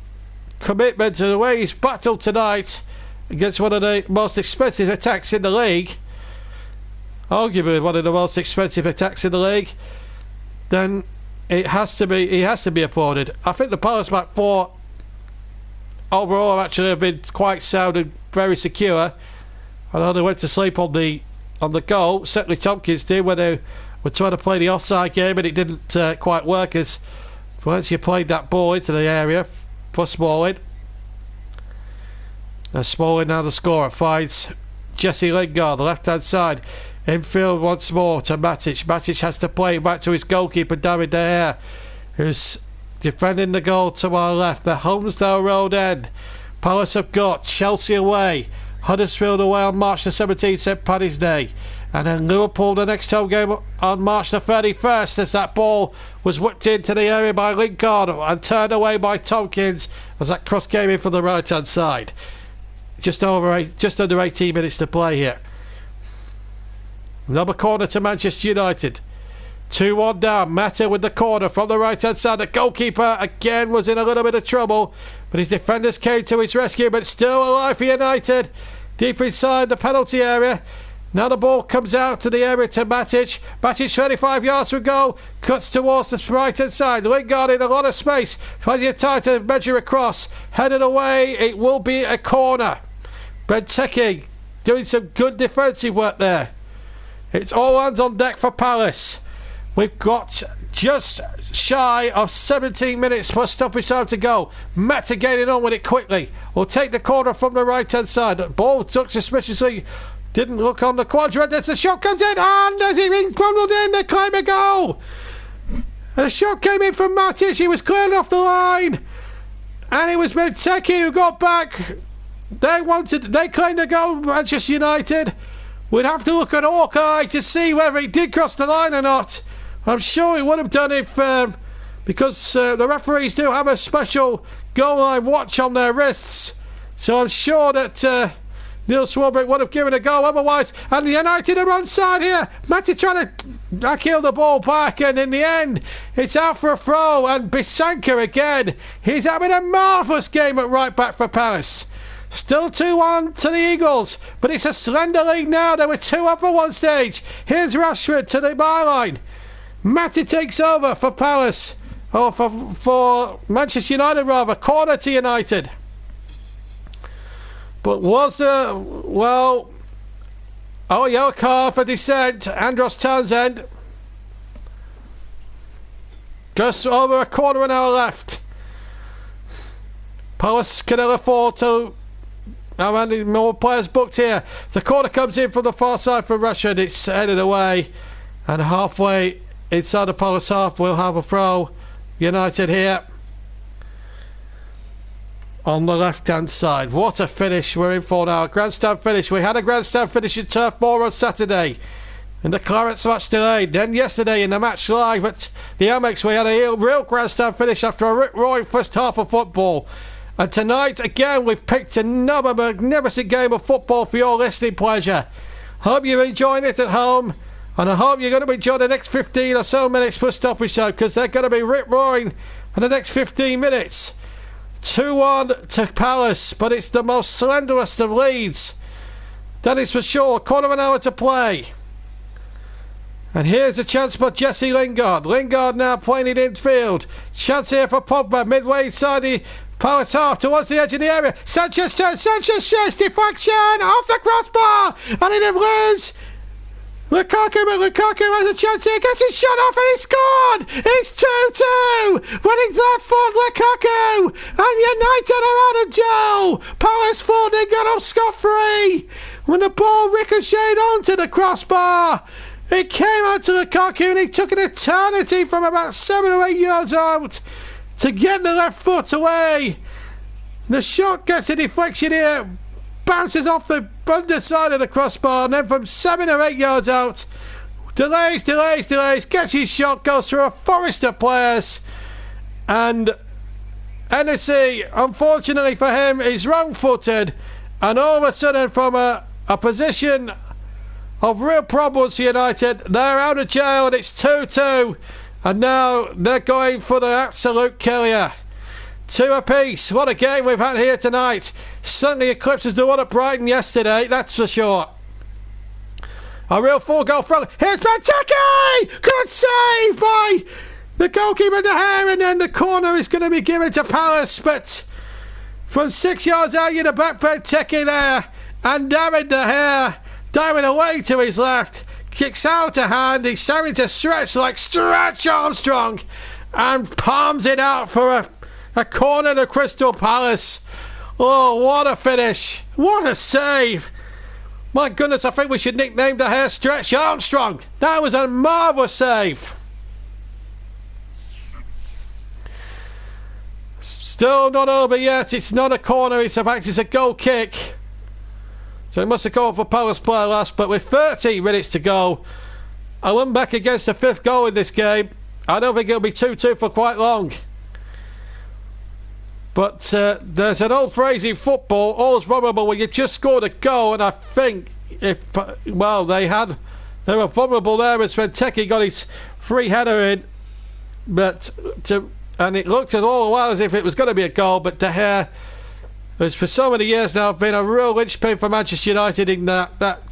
Speaker 1: commitment and the way he's battled tonight against one of the most expensive attacks in the league, arguably one of the most expensive attacks in the league, then he has to be applauded. I think the Palace back four overall actually have been quite sound and very secure. I know they went to sleep on the goal. Certainly Tompkins did when they were trying to play the offside game and it didn't quite work as once you played that ball into the area for Smalling. And Smalling now the scorer finds Jesse Lingard, the left hand side. Infield once more to Matic. Matic has to play it back to his goalkeeper David De Gea, who's defending the goal to our left. The Holmesdale Road end. Palace have got Chelsea away, Huddersfield away on March the 17th, St Paddy's Day, and then Liverpool the next home game on March the 31st as that ball was whipped into the area by Lingard and turned away by Tompkins as that cross came in from the right hand side. Just under 18 minutes to play here. Another corner to Manchester United. 2-1 down. Mata with the corner from the right hand side. The goalkeeper again was in a little bit of trouble, but his defenders came to his rescue, but still alive for United. Deep inside the penalty area. Now the ball comes out to the area to Matic. Matic 35 yards from goal. Cuts towards the right hand side. Lingard in a lot of space. Plenty of time to measure across. Headed away. It will be a corner. Benteke doing some good defensive work there. It's all hands on deck for Palace. We've got just shy of 17 minutes plus stoppage time to go. Mata getting on with it quickly. We'll take the corner from the right hand side. The ball took suspiciously. Didn't look on the quadrant. As the shot comes in, and as he been crumbled in, they claim a goal. The shot came in from Matic. He was cleared off the line, and it was Benteke who got back. They claimed a goal. Manchester United. We'd have to look at Hawkeye to see whether it did cross the line or not. I'm sure it would have done if because the referees do have a special goal line watch on their wrists. So I'm sure that Neil Swarbrick would have given a goal otherwise. And the United are onside here. Matty trying to kill the ball back, and in the end it's out for a throw. And Bisanka again, he's having a marvellous game at right back for Palace. Still 2-1 to the Eagles, but it's a slender lead now. There were two up at one stage. Here's Rashford to the byline. Matty takes over for Palace, or for Manchester United rather. Corner to United. But was yellow card for dissent. Andros Townsend. Just over a quarter of an hour left. Palace can afford to. How many more players booked here? The corner comes in from the far side for Rashford. It's headed away, and halfway inside the Palace half we'll have a throw. United here on the left hand side. What a finish we're in for now. A grandstand finish. We had a grandstand finish at Turf Moor on Saturday. in the Clarets match delayed. Then yesterday in the match live at the Amex, we had a real grandstand finish after a rip-roaring first half of football. And tonight, again, we've picked another magnificent game of football for your listening pleasure. Hope you're enjoying it at home, and I hope you're going to enjoy the next 15 or so minutes for stoppage time, because they're going to be rip-roaring for the next 15 minutes. 2-1 to Palace, but it's the most slenderest of leads. That is for sure. Quarter of an hour to play. And here's a chance for Jesse Lingard. Lingard now playing it infield. Chance here for Pogba, midway inside the Palace half towards the edge of the area. Sanchez turns, Sanchez shoots, deflection off the crossbar, and it moves. Lukaku has a chance here, gets his shot off, and he scored! It's 2-2! When it's left foot, Lukaku! And United are out of jail! Palace 4, they got off scot-free! When the ball ricocheted onto the crossbar, it came out to Lukaku, and he took an eternity from about 7 or 8 yards out to get the left foot away. The shot gets a deflection here, bounces off the underside of the crossbar, and then from 7 or 8 yards out, delays, gets his shot, goes through a forest of players, and Hennessy, unfortunately for him, is wrong-footed, and all of a sudden from a position of real problems for United, they're out of jail, and it's 2-2, and now they're going for the absolute killer. 2 apiece. What a game we've had here tonight. Certainly eclipses the one at Brighton yesterday, that's for sure. A real 4-goal friendly. Here's Benteke! Good save by the goalkeeper De Gea, and then the corner is going to be given to Palace, but from 6 yards out, you'd have back Benteke there, and David De Gea diving away to his left, kicks out a hand, he's starting to stretch like Stretch Armstrong, and palms it out for a corner to Crystal Palace. Oh, what a finish. What a save. My goodness, I think we should nickname De Gea Stretch Armstrong. That was a marvellous save. Still not over yet. It's not a corner. It's a goal kick. So it must have gone for Palace player last. But with 30 minutes to go, I went back against the 5th goal in this game. I don't think it'll be 2-2 for quite long. But there's an old phrase in football, all's vulnerable when you've just scored a goal, and I think they were vulnerable there as Benteke got his free header in, and it looked all the while as if it was going to be a goal, but De Gea has for so many years now been a real linchpin for Manchester United in that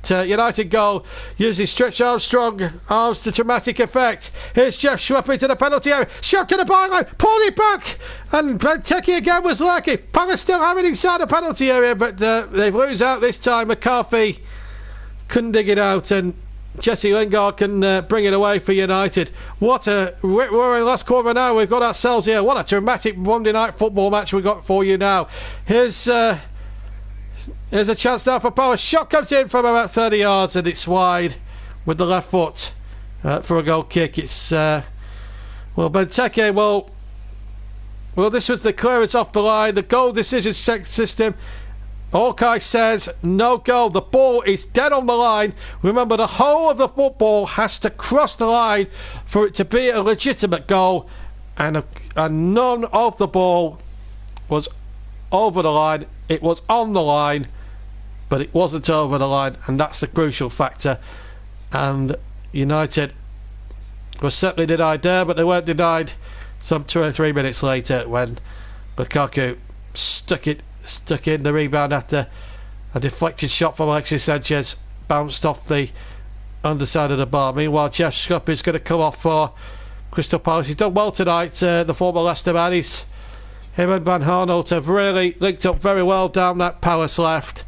Speaker 1: United goal, using Stretch Armstrong arms to dramatic effect. Here's Jeff Schwepp into the penalty area, shot to the byline, pulled it back, and Benteke again was lucky. Palace still have it inside the penalty area, but they lose out this time. McCarthy couldn't dig it out, and Jesse Lingard can bring it away for United. We're in the last quarter of an hour. We've got ourselves here. What a dramatic Monday night football match we got for you now. Here's a chance now for Palace. Shot comes in from about 30 yards, and it's wide with the left foot for a goal kick. It's Benteke. Well, this was the clearance off the line. The goal decision system. Hawkeye says no goal. The ball is dead on the line. Remember, the whole of the football has to cross the line for it to be a legitimate goal, and none of the ball was over the line. It was on the line, but it wasn't over the line, and that's the crucial factor. And United were certainly denied there, but they weren't denied some 2 or 3 minutes later when Lukaku stuck in the rebound after a deflected shot from Alexis Sanchez bounced off the underside of the bar. Meanwhile, Jeff Schwepp is going to come off for Crystal Palace. He's done well tonight, the former Leicester man. Him and Van Harnold have really linked up very well down that Palace left,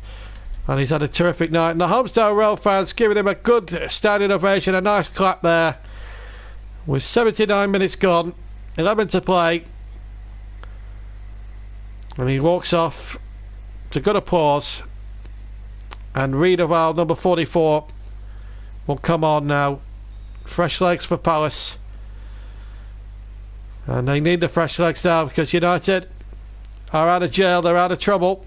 Speaker 1: and he's had a terrific night. And the Homestyle Rail fans giving him a good standing ovation, a nice clap there. With 79 minutes gone, 11 to play, and he walks off to good applause, and Riedewald, number 44, will come on now. Fresh legs for Palace, and they need the fresh legs now because United are out of jail, they're out of trouble,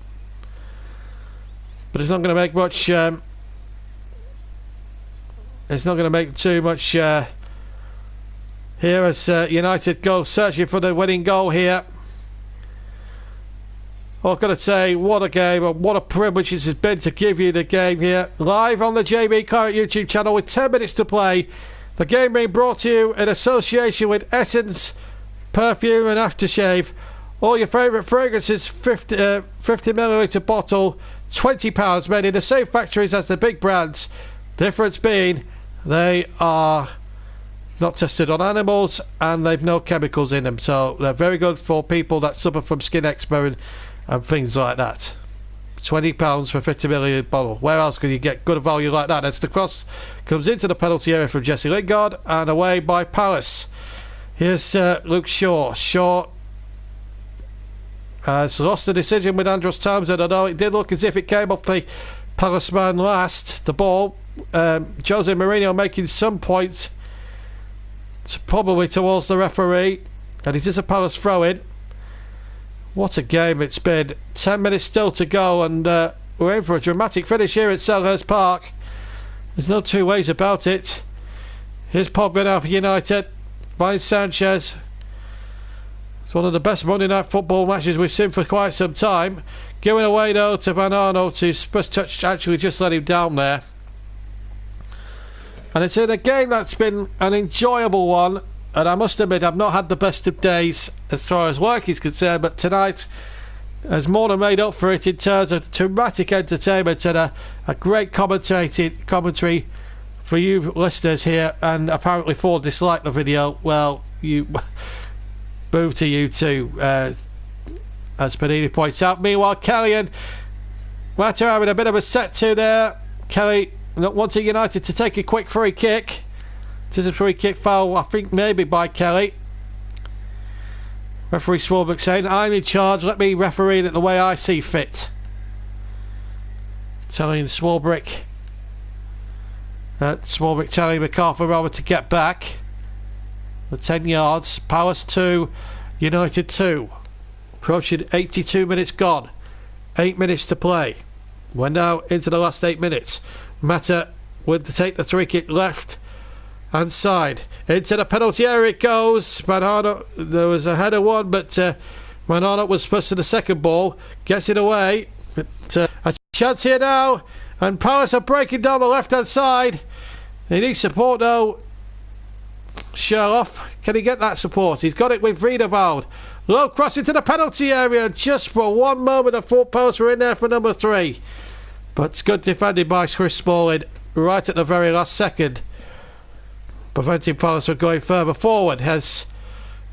Speaker 1: but it's not going to make much It's not going to make too much here as United go searching for the winning goal here. I've got to say, what a game and what a privilege it has been to give you the game here live on the JB Clark YouTube channel with 10 minutes to play. The game being brought to you in association with Essence Perfume and Aftershave. All your favourite fragrances, 50ml bottle, £20, made in the same factories as the big brands. Difference being they are not tested on animals and they've no chemicals in them, so they're very good for people that suffer from skin eczema and things like that. £20 for 50ml bottle. Where else can you get good value like that? As the cross comes into the penalty area from Jesse Lingard and away by Palace. Here's Luke Shaw. Shaw has lost the decision with Andros Townsend, although it did look as if it came off the Palace man last. The ball, Jose Mourinho making some points, probably towards the referee, and it is a Palace throw-in. What a game it's been. 10 minutes still to go, and we're in for a dramatic finish here at Selhurst Park. There's no two ways about it. Here's Pogba now for United. Finds Sanchez. It's one of the best Monday Night Football matches we've seen for quite some time. Going away though to Van Arnold, whose first touch actually just let him down there. And it's in a game that's been an enjoyable one, and I must admit I've not had the best of days as far as work is concerned, but tonight has more than made up for it in terms of dramatic entertainment and a great commentary for you listeners here, and apparently for dislike the video. Well, you boo to you too, as Panini points out. Meanwhile, Kelly and Mata having a bit of a set to there. Kelly not wanting United to take a quick free kick. It is a free kick foul, I think maybe by Kelly. Referee Swarbrick saying, I'm in charge, let me referee it the way I see fit. Telling Swarbrick telling McArthur rather to get back. The 10 yards. Palace 2, United 2. Approaching 82 minutes gone. 8 minutes to play. We're now into the last 8 minutes. Mata with to take the free kick left hand side. Into the penalty area it goes. Van Arnold, there was a header one, but Van Arnold was first to the second ball. Gets it away. But, a chance here now. And Palace are breaking down the left hand side. He needs support though. Sherlock, can he get that support? He's got it with Riedewald. Low cross into the penalty area. Just for one moment, I thought Palace were in there for number 3. But it's good defended by Chris Smalling right at the very last second, preventing Palace from going further forward. As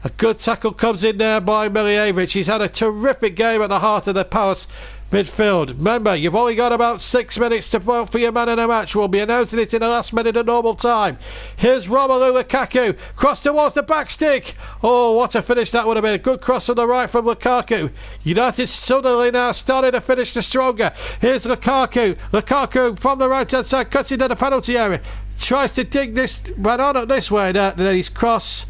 Speaker 1: a good tackle comes in there by Miljevic. He's had a terrific game at the heart of the Palace midfield. Remember, you've only got about 6 minutes to vote for your man in a match. We'll be announcing it in the last minute of normal time. Here's Romelu Lukaku. Cross towards the back stick. Oh, what a finish that would have been. A good cross on the right from Lukaku. United suddenly now starting to finish the stronger. Here's Lukaku. Lukaku from the right hand side cuts into the penalty area. Tries to dig this Van Arnold this way. Then his cross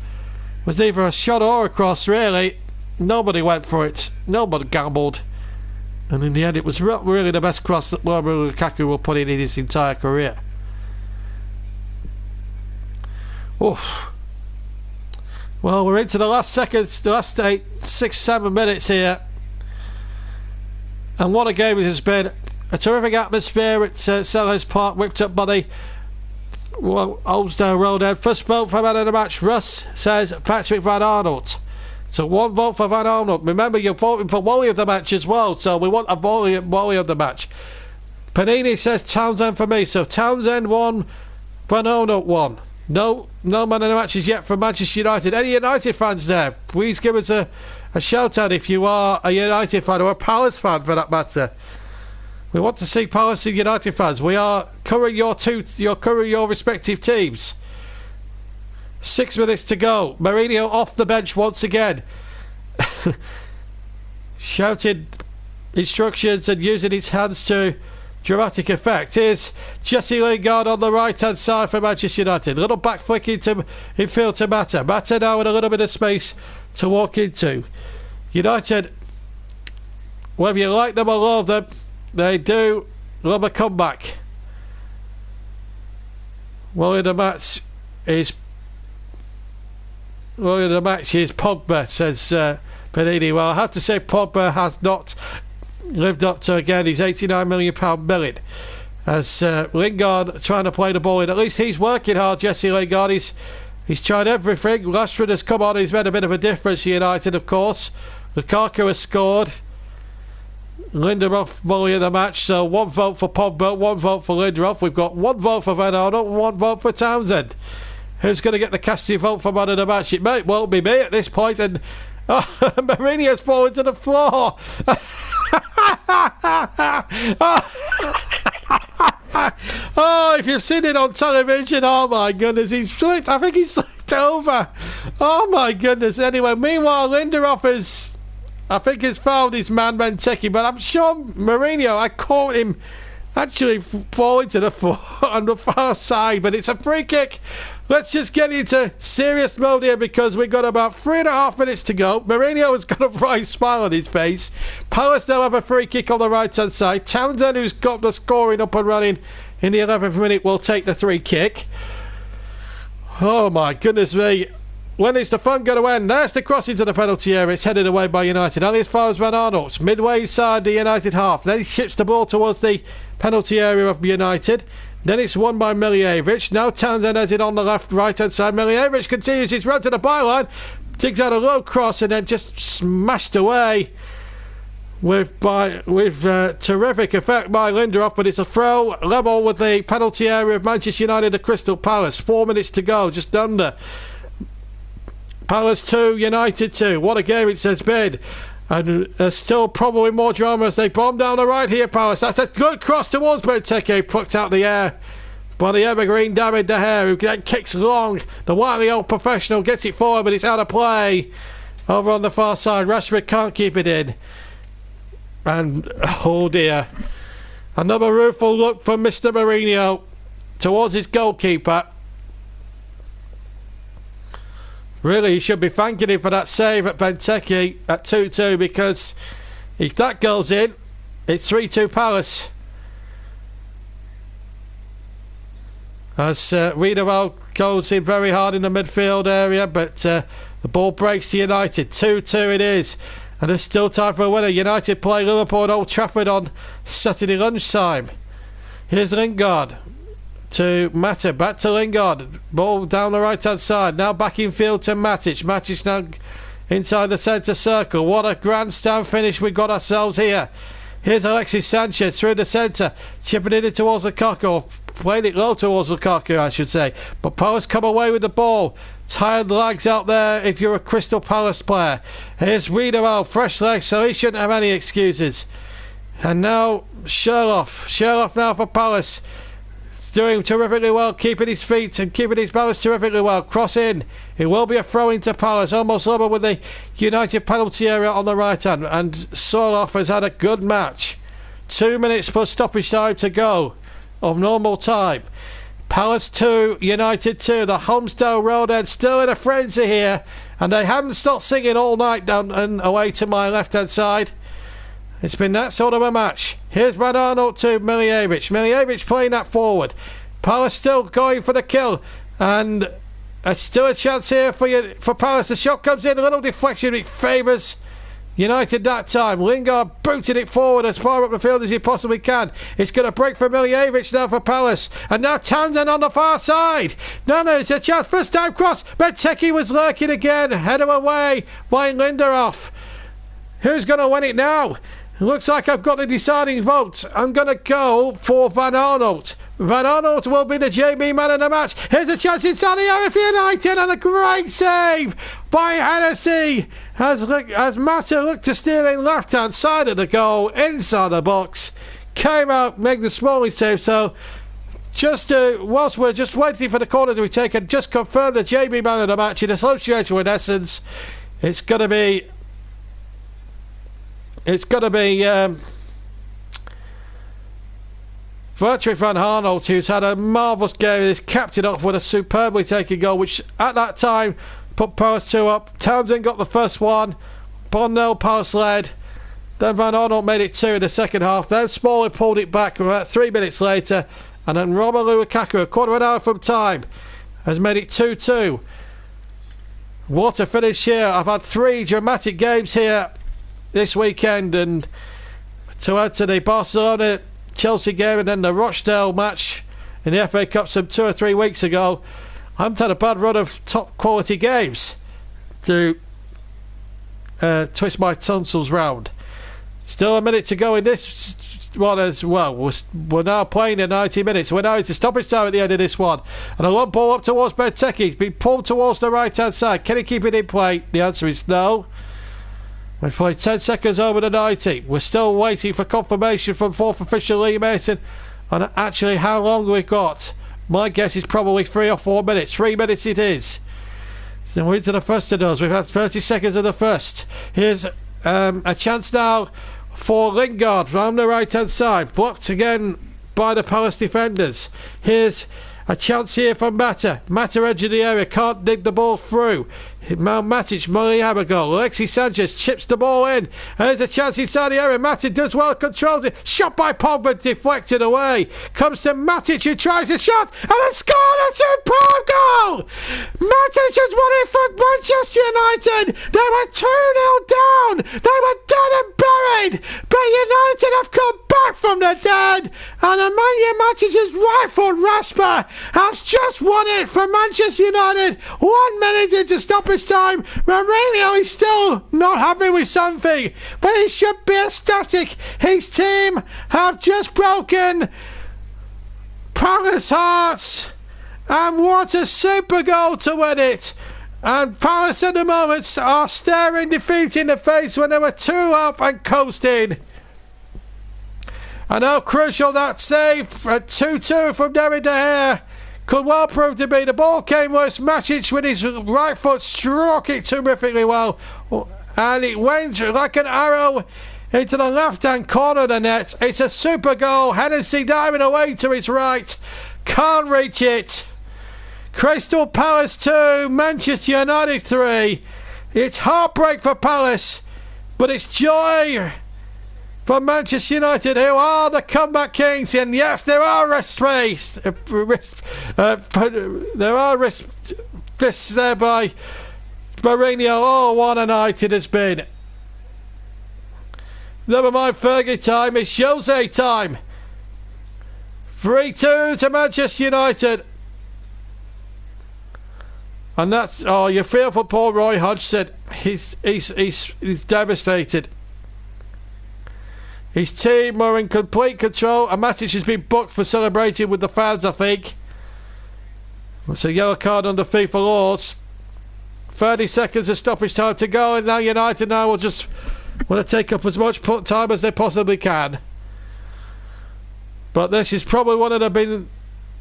Speaker 1: was neither a shot or a cross, really. Nobody went for it. Nobody gambled. And in the end, it was really the best cross that Romelu Lukaku will put in his entire career. Oof. Well, we're into the last seconds, the last 6, 7 minutes here. And what a game it has been. A terrific atmosphere at Selhurst Park, whipped up by the Olmsdale Road end. First vote for man of the match, Russ says Patrick Van Arnold. So 1 vote for Van Arnold. Remember, you're voting for Wally of the match as well, so we want a Wally of the match. Panini says Townsend for me, so Townsend 1, Van Arnold 1. No man of the matches yet from Manchester United. Any United fans there? Please give us a shout out if you are a United fan or a Palace fan for that matter. We want to see Palace and United fans. We are covering your respective teams. 6 minutes to go. Mourinho off the bench once again. Shouting instructions and using his hands to dramatic effect. Here's Jesse Lingard on the right hand side for Manchester United. A little back flick into infield to Mata. Mata now with a little bit of space to walk into. United, whether you like them or love them, they do love a comeback. Well, the match is Pogba, says Benini. Well, I have to say Pogba has not lived up to, again, his £89 million billing. As Lingard trying to play the ball in. At least he's working hard, Jesse Lingard. He's tried everything. Rashford has come on. He's made a bit of a difference for United, of course. Lukaku has scored. Lindelof volley of the match. So 1 vote for Pogba, 1 vote for Lindelof. We've got 1 vote for Van Arnold and 1 vote for Townsend. Who's going to get the casting vote for man of the match? It might well be me at this point. And Mourinho's fallen to the floor. Oh, if you've seen it on television, oh my goodness, he's flipped. I think he's slipped over. Oh my goodness. Anyway, meanwhile, Lindelof has found his man Benteke, but I'm sure Mourinho, I caught him actually falling to the floor on the far side, but it's a free kick. Let's just get into serious mode here because we've got about 3.5 minutes to go. Mourinho has got a bright smile on his face. Palace now have a free kick on the right-hand side. Townsend, who's got the scoring up and running in the 11th minute, will take the free kick. Oh my goodness me. When is the fun going to end? There's the cross into the penalty area. It's headed away by United. Only as far as Van Arnold. Midway inside the United half. Then he ships the ball towards the penalty area of United. Then it's won by Miljevic. Now Townsend has it on the right-hand side. Miljevic continues his run to the byline. Digs out a low cross and then just smashed away with terrific effect by Lindelof. But it's a throw level with the penalty area of Manchester United at Crystal Palace. 4 minutes to go, just under. Palace 2, United 2. What a game it has been. And there's still probably more drama as they bomb down the right here, Palace. That's a good cross towards Benteke, plucked out the air by the evergreen David De Gea, who then kicks long. The wily old professional gets it forward, but it's out of play. Over on the far side, Rashford can't keep it in. And, oh dear. Another rueful look from Mr. Mourinho towards his goalkeeper. Really, he should be thanking him for that save at Benteke at 2-2, because if that goes in, it's 3-2 Palace. As Riedewald goes in very hard in the midfield area, but the ball breaks to United. 2-2 it is. And there's still time for a winner. United play Liverpool at Old Trafford on Saturday lunchtime. Here's Lingard. To Mata, back to Lingard, ball down the right hand side, now back in field to Matic. Matic now inside the centre circle. What a grandstand finish we got ourselves here. Here's Alexis Sanchez through the centre, chipping it in towards Lukaku, or playing it low towards Lukaku I should say, but Palace come away with the ball. Tired legs out there if you're a Crystal Palace player. Here's Riedewald, fresh legs, so he shouldn't have any excuses. And now Sherlock now for Palace. Doing terrifically well, keeping his feet and keeping his balance terrifically well. Cross in. It will be a throw into Palace, almost level with the United penalty area on the right hand. And Soloff has had a good match. 2 minutes plus stoppage time to go of normal time. Palace 2, United 2. The Homestead Road end still in a frenzy here, and they haven't stopped singing all night down and away to my left hand side. It's been that sort of a match. Here's Van Arnold to Miljevic. Miljevic playing that forward. Palace still going for the kill. And still a chance here for Palace. The shot comes in. A little deflection. It favours United that time. Lingard booted it forward as far up the field as he possibly can. It's going to break for Miljevic now for Palace. And now Townsend on the far side. No, it's a chance. First time cross. Benteke was lurking again. Header away by Lindelof. Who's going to win it now? Looks like I've got the deciding vote. I'm going to go for Van Arnold. Van Arnold will be the JB man of the match. Here's a chance inside the area for United, and a great save by Hennessy as Mata looked to steer in left-hand side of the goal, inside the box. Came out, make the smallest save. So whilst we're just waiting for the corner to be taken, just confirm the JB man of the match in association with Essence. It's going to be Virtually Van Arnold, who's had a marvellous game and has capped it off with a superbly taken goal, which at that time put Palace 2 up. Townsend got the first one. 1-0 Palace led. Then Van Arnold made it 2 in the second half. Then Smalling pulled it back about 3 minutes later, And then Romelu Lukaku, a quarter of an hour from time, has made it 2-2. What a finish here. I've had 3 dramatic games here this weekend, and to add to the Barcelona-Chelsea game and then the Rochdale match in the FA Cup some 2 or 3 weeks ago, I haven't had a bad run of top-quality games to twist my tonsils round. Still a minute to go in this one as well. We're now playing in 90 minutes. We're now into stoppage time at the end of this one. And a long ball up towards Benteke. He's been pulled towards the right-hand side. Can he keep it in play? The answer is no. We've played 10 seconds over the 90. We're still waiting for confirmation from 4th official Lee Mason on actually how long we've got. My guess is probably 3 or 4 minutes. 3 minutes it is. So we're into the first of those. We've had 30 seconds of the first. Here's a chance now for Lingard from the right hand side, blocked again by the Palace defenders. Here's a chance here for Mata edge of the area, can't dig the ball through. Matic, Moriaba goal. Alexis Sanchez chips the ball in. There's a chance inside the area. Matic does well, controls it. Shot by Pogba, deflected away. Comes to Matic, who tries a shot and then scored a superb goal. Matic has won it for Manchester United. They were 2-0 down. They were dead and buried. But United have come back from the dead. And Emmanuel Matic's right foot rasper has just won it for Manchester United. 1 minute into stoppage time. Mourinho is still not happy with something, but he should be ecstatic. His team have just broken Palace hearts, and what a super goal to win it. And Palace at the moment are staring defeat in the face when they were 2 up and coasting. And how crucial that save at 2-2 from David De Gea could well prove to be. The ball came worse. Matic with his right foot struck it terrifically well, and it went like an arrow into the left-hand corner of the net. It's a super goal. Hennessy diving away to his right, can't reach it. Crystal Palace 2, Manchester United 3. It's heartbreak for Palace, but it's joy for Manchester United, who are the comeback kings. And yes, there are risks there by Mourinho. Oh, what a night it has been. Never mind Fergie time, it's Jose time. 3-2 to Manchester United. And that's, oh, you feel for poor Roy Hodgson. He's devastated. His team are in complete control, and Matic has been booked for celebrating with the fans, I think. It's a yellow card under FIFA laws. 30 seconds of stoppage time to go, and now United will just want to take up as much time as they possibly can. But this is probably one of the,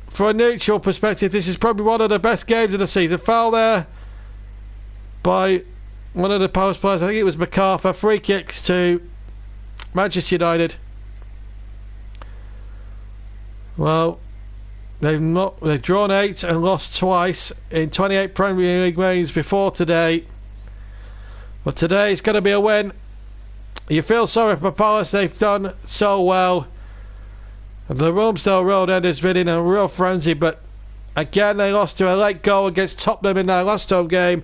Speaker 1: for a neutral perspective, this is probably one of the best games of the season. Foul there by one of the Palace players, I think it was MacArthur. Free kicks to Manchester United. Well, they've drawn 8 and lost twice in 28 Premier League games before today. But today it's going to be a win. You feel sorry for Palace, they've done so well. The Romsdale Road end has been in a real frenzy, but again they lost to a late goal against Tottenham in their last home game,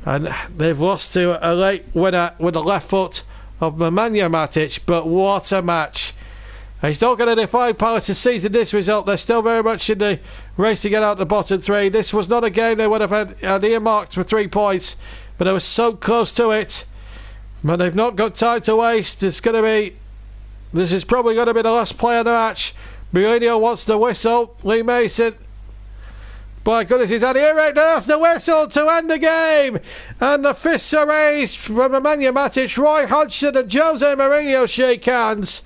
Speaker 1: and they've lost to a late winner with the left foot of Nemanja Matic. But what a match. He's not going to define Palace's season, this result. They're still very much in the race to get out the bottom 3. This was not a game they would have had earmarked for 3 points, but they were so close to it. But they've not got time to waste. This is probably going to be the last play of the match. Mourinho wants the whistle. Lee Mason, by goodness, he's had earache. That's the whistle to end the game. And the fists are raised from Nemanja Matic. Roy Hodgson and Jose Mourinho shake hands.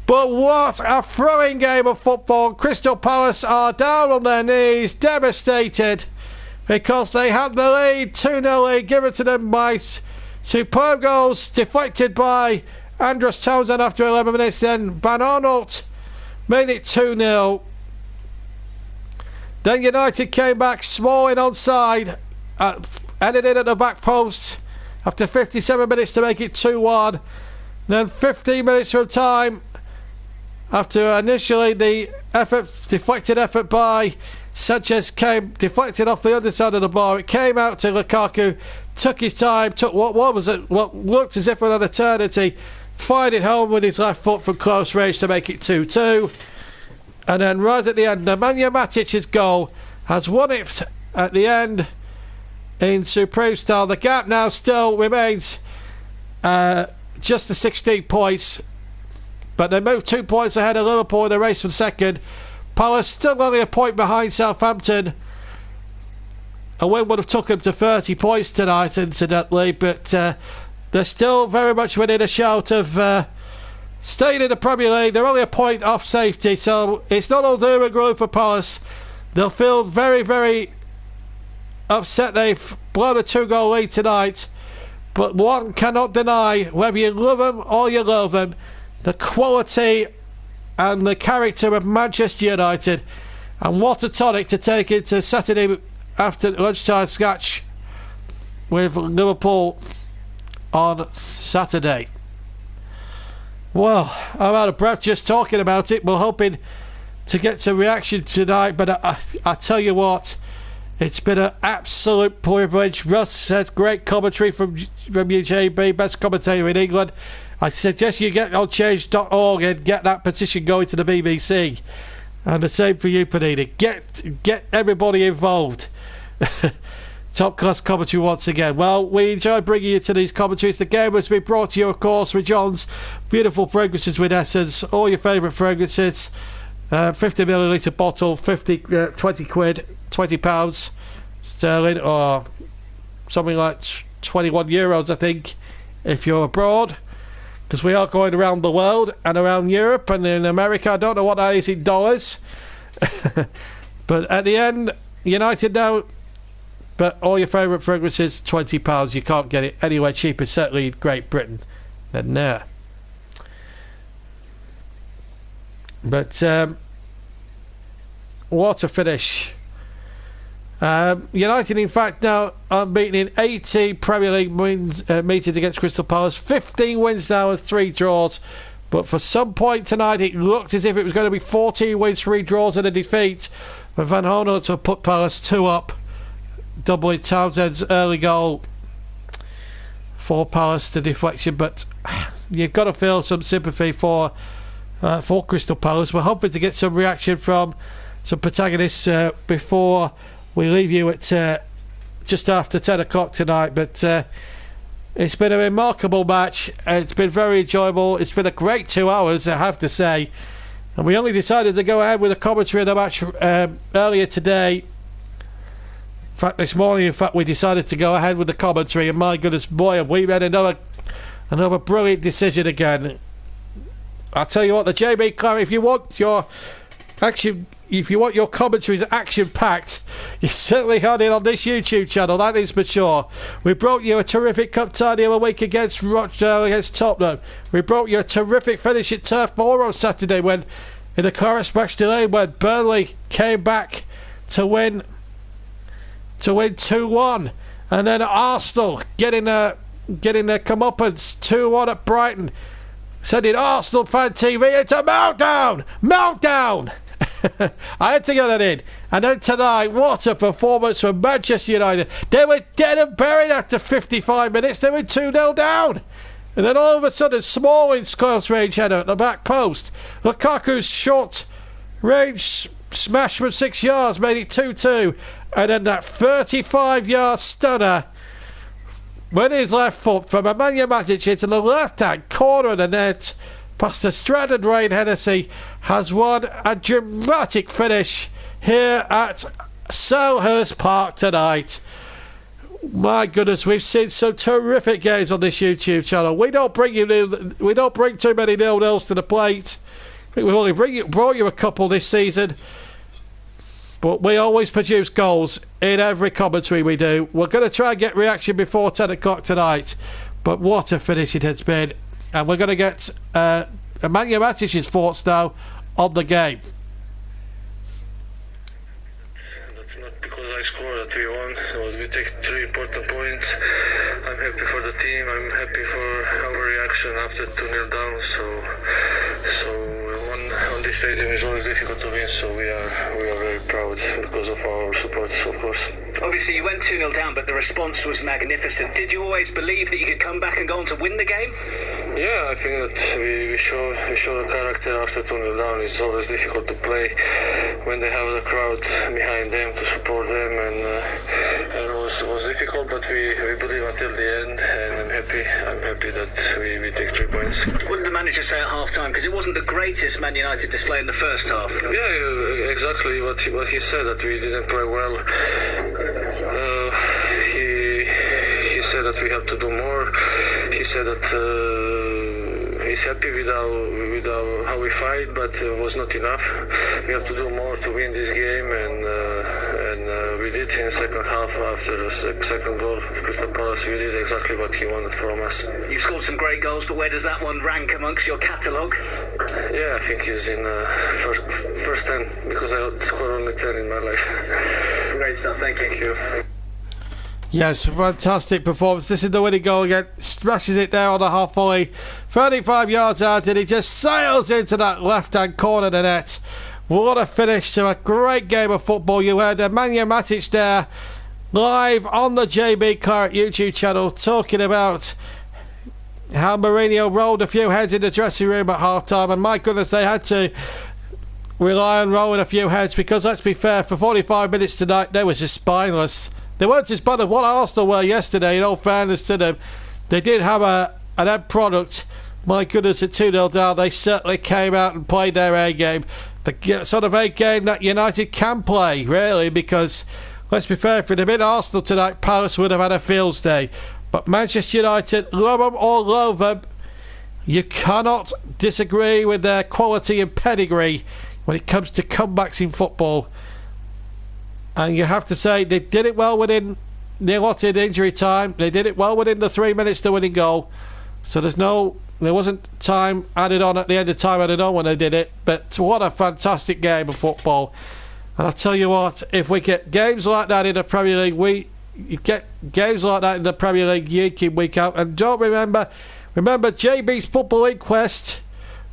Speaker 1: But what a thrilling game of football. Crystal Palace are down on their knees, devastated, because they had the lead, 2-0 lead, given to them by superb goals, deflected by Andros Townsend after 11 minutes. Then Van Arnold made it 2-0. Then United came back, Smalling onside, ended in at the back post after 57 minutes to make it 2-1. Then 15 minutes from time, after initially the deflected effort by Sanchez came deflected off the underside of the bar. It came out to Lukaku, took his time, took what looked as if an eternity, fired it home with his left foot from close range to make it 2-2. And then right at the end, Nemanja Matic's goal has won it at the end in supreme style. The gap now still remains just the 16 points, but they moved 2 points ahead of Liverpool in the race for second. Palace still only a point behind Southampton. A win would have took them to 30 points tonight, incidentally, but they're still very much within a shout of staying in the Premier League. They're only a point off safety, so it's not all doom and gloom for Palace. They'll feel very, very upset they've blown a 2-goal lead tonight, but one cannot deny, whether you love them or you loathe them, the quality and the character of Manchester United. And what a tonic to take into Saturday after lunchtime sketch with Liverpool on Saturday. Well, I'm out of breath just talking about it. We're hoping to get some reaction tonight, but I tell you what, it's been an absolute privilege. Russ says great commentary from UJB, best commentator in England. I suggest you get on change.org and get that petition going to the BBC. And the same for you, Panini. Get everybody involved. Top class commentary once again. Well, we enjoy bringing you to these commentaries. The game has been brought to you, of course, with John's beautiful fragrances with Essence. All your favourite fragrances. 50ml bottle, 20 quid, £20 sterling, or something like €21, I think, if you're abroad. Because we are going around the world and around Europe and in America. I don't know what that is in dollars. But at the end, United now. But all your favourite fragrances, £20. You can't get it anywhere cheaper, certainly in Great Britain, than there. But what a finish. United, in fact, now unbeaten in 18 Premier League wins, meetings against Crystal Palace. 15 wins now and 3 draws. But for some point tonight, it looked as if it was going to be 14 wins, 3 draws and a defeat. But Van Honor to put Palace 2 up, doubling Townsend's early goal for Palace, the deflection. But you've got to feel some sympathy for Crystal Palace. We're hoping to get some reaction from some protagonists before we leave you at just after 10 o'clock tonight. But it's been a remarkable match. It's been very enjoyable. It's been a great 2 hours, I have to say. And we only decided to go ahead with a commentary of the match earlier today. In fact, this morning, we decided to go ahead with the commentary. And my goodness, boy, have we made another brilliant decision again. I'll tell you what, the JB Clark, if you want your commentaries action-packed, you certainly had it on this YouTube channel, that is for sure. We brought you a terrific cup tie the other week against Rochdale, against Tottenham. We brought you a terrific finish at Turf Moor on Saturday in the Clarence match delay, when Burnley came back to win 2-1. And then Arsenal getting their comeuppance 2-1 at Brighton. Sending Arsenal fan TV into meltdown. I had to get that in. And then tonight, what a performance from Manchester United. They were dead and buried after 55 minutes. They were 2-0 down. And then all of a sudden, Smalling's close range header at the back post. Lukaku's short range smash from 6 yards made it 2-2. And then that 35-yard stunner with his left foot from Nemanja Matic into the left-hand corner of the net past the Stratton Rain Hennessy has won a dramatic finish here at Selhurst Park tonight. My goodness, we've seen some terrific games on this YouTube channel. We don't bring too many 0-0s to the plate. I think we've only brought you a couple this season. But we always produce goals in every commentary we do. We're going to try and get reaction before 10 o'clock tonight. But what a finish it has been. And we're going to get Nemanja Matic's thoughts now on the game.
Speaker 2: That's not because I scored that we won. So we take 3 important points. I'm happy for the team. I'm happy for our reaction after 2-0 down. So we won on this stadium. It's always difficult to win. proud because of our supporters, of course.
Speaker 3: Obviously, you went 2-0 down, but the response was magnificent. Did you always believe that you could come back and go on to win the game?
Speaker 2: Yeah, I think that we show the character after 2-0 down. It's always difficult to play when they have the crowd behind them to support them, and it was difficult, but we believe until the end, and I'm happy that we take 3 points.
Speaker 3: What did the manager say at half-time? Because it wasn't the greatest Man United display in the first half.
Speaker 2: Yeah, exactly what he said, that we didn't play well. He said that we have to do more. He said that he's happy with how we fight, but it was not enough. We have to do more to win this game, and we did in the second half. After the second goal of Crystal Palace, we did exactly what he wanted from us.
Speaker 3: You scored some great goals, but where does that one rank amongst your catalogue?
Speaker 2: Yeah, I think he's in first 10, because I scored only 10 in my life.
Speaker 3: Great stuff, thank you.
Speaker 1: Yes, fantastic performance. This is the winning goal again. Smashes it there on the half volley. 35 yards out, and he just sails into that left-hand corner of the net. What a finish to a great game of football. You heard Nemanja Matic there, live on the JB Claret YouTube channel, talking about how Mourinho rolled a few heads in the dressing room at half-time, and my goodness, they had to rely on rolling a few heads, because let's be fair, for 45 minutes tonight, they was just spineless. They weren't as bad as what Arsenal were yesterday, in all fairness to them. They did have an end product. My goodness, at 2-0 down, they certainly came out and played their A game. The sort of A game that United can play, really, because, let's be fair, if it had been Arsenal tonight, Palace would have had a fields day. But Manchester United, love them or loathe them, you cannot disagree with their quality and pedigree when it comes to comebacks in football. And you have to say, they did it well within the allotted injury time. They did it well within the 3 minutes to winning goal. So there wasn't time added on at the end of time added on when they did it. But what a fantastic game of football. And I tell you what, if we get games like that in the Premier League, you get games like that in the Premier League week in, week out. And don't remember JB's Football Inquest,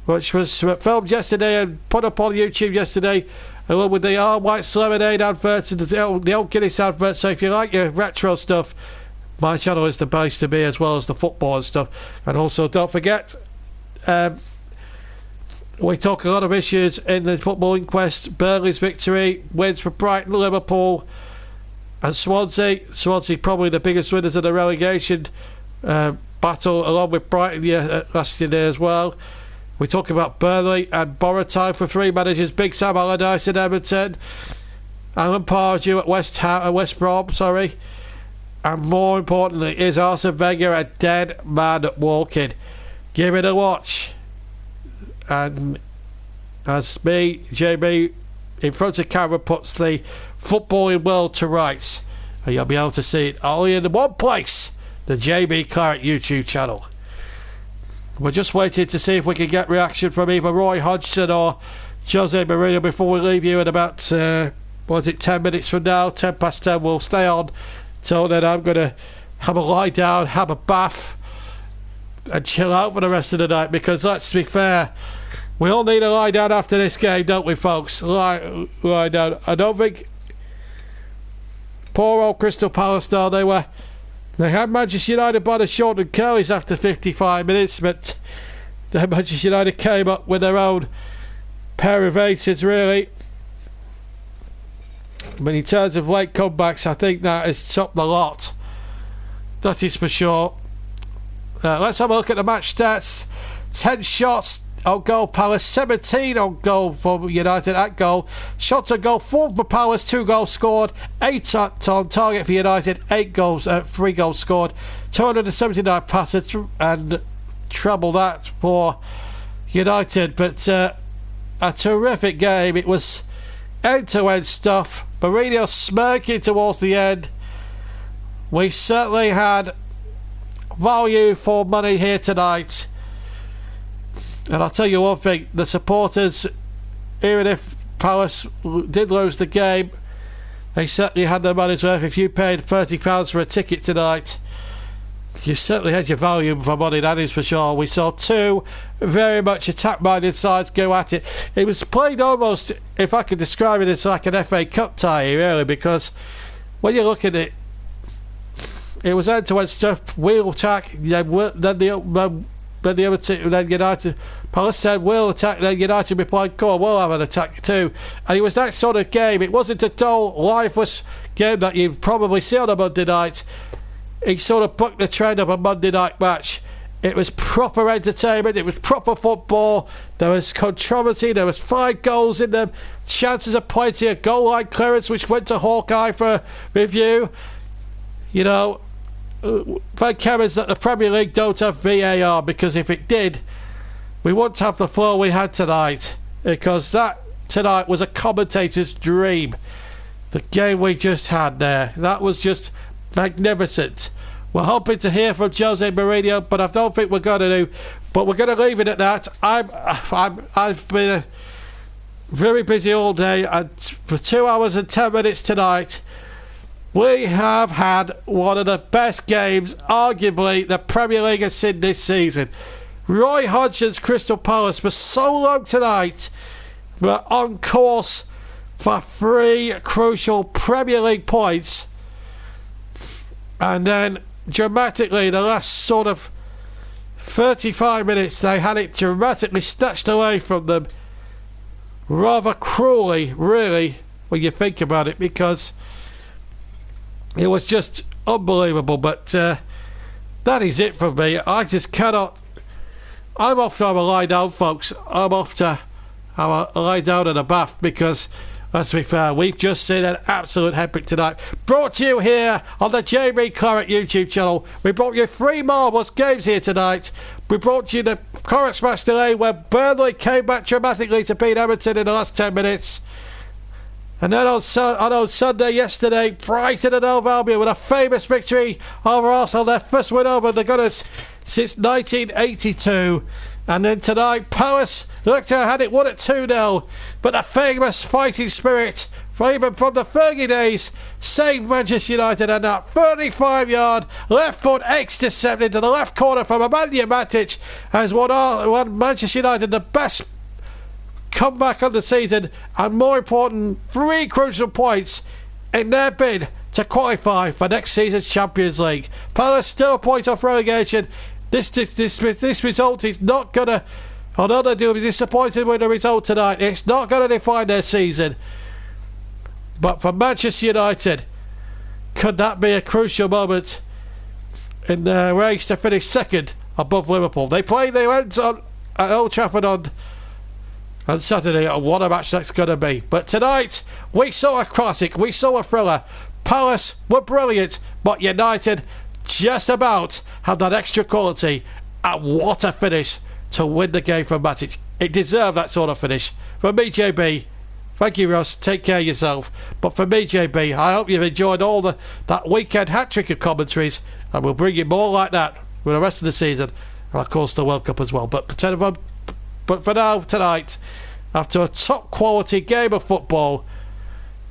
Speaker 1: which was filmed yesterday and put up on YouTube yesterday, along with the All White Lemonade adverts and the old Guinness adverts. So if you like your retro stuff, my channel is the place to be, as well as the football and stuff. And also, don't forget, we talk a lot of issues in the Football Inquest. Burnley's victory, wins for Brighton, Liverpool and Swansea. Swansea probably the biggest winners of the relegation battle, along with Brighton last year as well. We talk about Burnley and borrow time for 3 managers. Big Sam Allardyce at Everton, Alan Pardew at West Brom, and more importantly, is Arsene Wenger a dead man walking? Give it a watch. And as me, JB, in front of camera, puts the footballing world to rights, and you'll be able to see it only in one place, the JB Claret YouTube channel. We're just waiting to see if we can get reaction from either Roy Hodgson or Jose Mourinho before we leave you in about 10 minutes from now, 10 past 10. We'll stay on till then. I'm going to have a lie down, have a bath and chill out for the rest of the night, because let's be fair, we all need a lie down after this game, don't we, folks? Lie down. I don't think poor old Crystal Palace, though, they had Manchester United by the short and curlies after 55 minutes, but then Manchester United came up with their own pair of aces, really. But in terms of late comebacks, I think that has topped the lot. That is for sure. Let's have a look at the match stats. 10 shots on goal, Palace. 17 on goal for United at goal. Shots on goal, 4 for Palace, 2 goals scored. 8 on target for United, 3 goals scored. 279 passes, and treble that for United. But a terrific game. It was end-to-end stuff. Mourinho smirking towards the end. We certainly had value for money here tonight. And I'll tell you one thing, the supporters, even if Palace did lose the game, they certainly had their money's worth. If you paid £30 for a ticket tonight You certainly had your volume for money, that is for sure. We saw two very much attack-minded sides go at it. It was played almost, if I could describe it, as like an FA Cup tie, really, because when you look at it, it was end-to-end stuff, wheel attack, then the other team, then United. Palace said, we'll attack, then United replied, go on, we'll have an attack too. And it was that sort of game. It wasn't a dull, lifeless game that you'd probably see on a Monday night. It sort of bucked the trend of a Monday night match. It was proper entertainment. It was proper football. There was controversy. There was 5 goals in them. Chances of plenty. A goal line clearance which went to Hawkeye for review. You know, thank heavens that the Premier League don't have VAR, because if it did, we wouldn't have the flow we had tonight, because that tonight was a commentator's dream. The game we just had there, that was just magnificent. We're hoping to hear from Jose Mourinho, but I don't think we're going to do. But we're going to leave it at that. I've been very busy all day, and for 2 hours and 10 minutes tonight, we have had one of the best games, arguably, the Premier League has seen this season. Roy Hodgson's Crystal Palace was so long tonight, we're on course for 3 crucial Premier League points. And then, dramatically, the last sort of 35 minutes, they had it dramatically snatched away from them. Rather cruelly, really, when you think about it, because it was just unbelievable. But that is it for me. I just cannot. I'm off to have a lie down, folks. I'm off to have a lie down in a bath, because, let's be fair, we've just seen an absolute epic tonight. Brought to you here on the JB Claret YouTube channel. We brought you 3 marvellous games here tonight. We brought you the Claret match delay where Burnley came back dramatically to beat Everton in the last 10 minutes. And then on Sunday yesterday, Brighton and Hove Albion with a famous victory over Arsenal, their first win over the Gunners since 1982. And then tonight, Palace looked to have had it won at 2-0, but the famous fighting spirit, even from the Fergie days, saved Manchester United, and that 35-yard left foot intercept into the left corner from Nemanja Matic has won Manchester United the best comeback of the season, and more important, 3 crucial points in their bid to qualify for next season's Champions League. Palace still a point off relegation. This result is not going to, although they do be disappointed with the result tonight, it's not going to define their season. But for Manchester United, could that be a crucial moment in the race to finish second above Liverpool? They play their ends on at Old Trafford on Saturday, and what a match that's going to be. But tonight, we saw a classic, we saw a thriller. Palace were brilliant, but United just about had that extra quality, and what a finish to win the game from Matic. It deserved that sort of finish. From me, JB, thank you, Ross, take care of yourself. But for me, JB, I hope you've enjoyed all that weekend hat-trick of commentaries, and we'll bring you more like that for the rest of the season, and of course the World Cup as well. But for now, tonight, after a top quality game of football,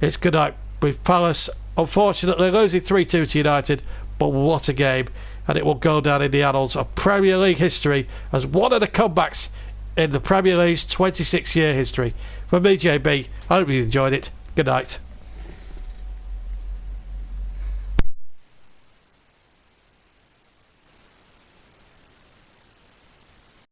Speaker 1: it's good night, with Palace unfortunately losing 3-2 to United. But what a game, and it will go down in the annals of Premier League history as one of the comebacks in the Premier League's 26-year history. From me, JB, I hope you enjoyed it. Good night.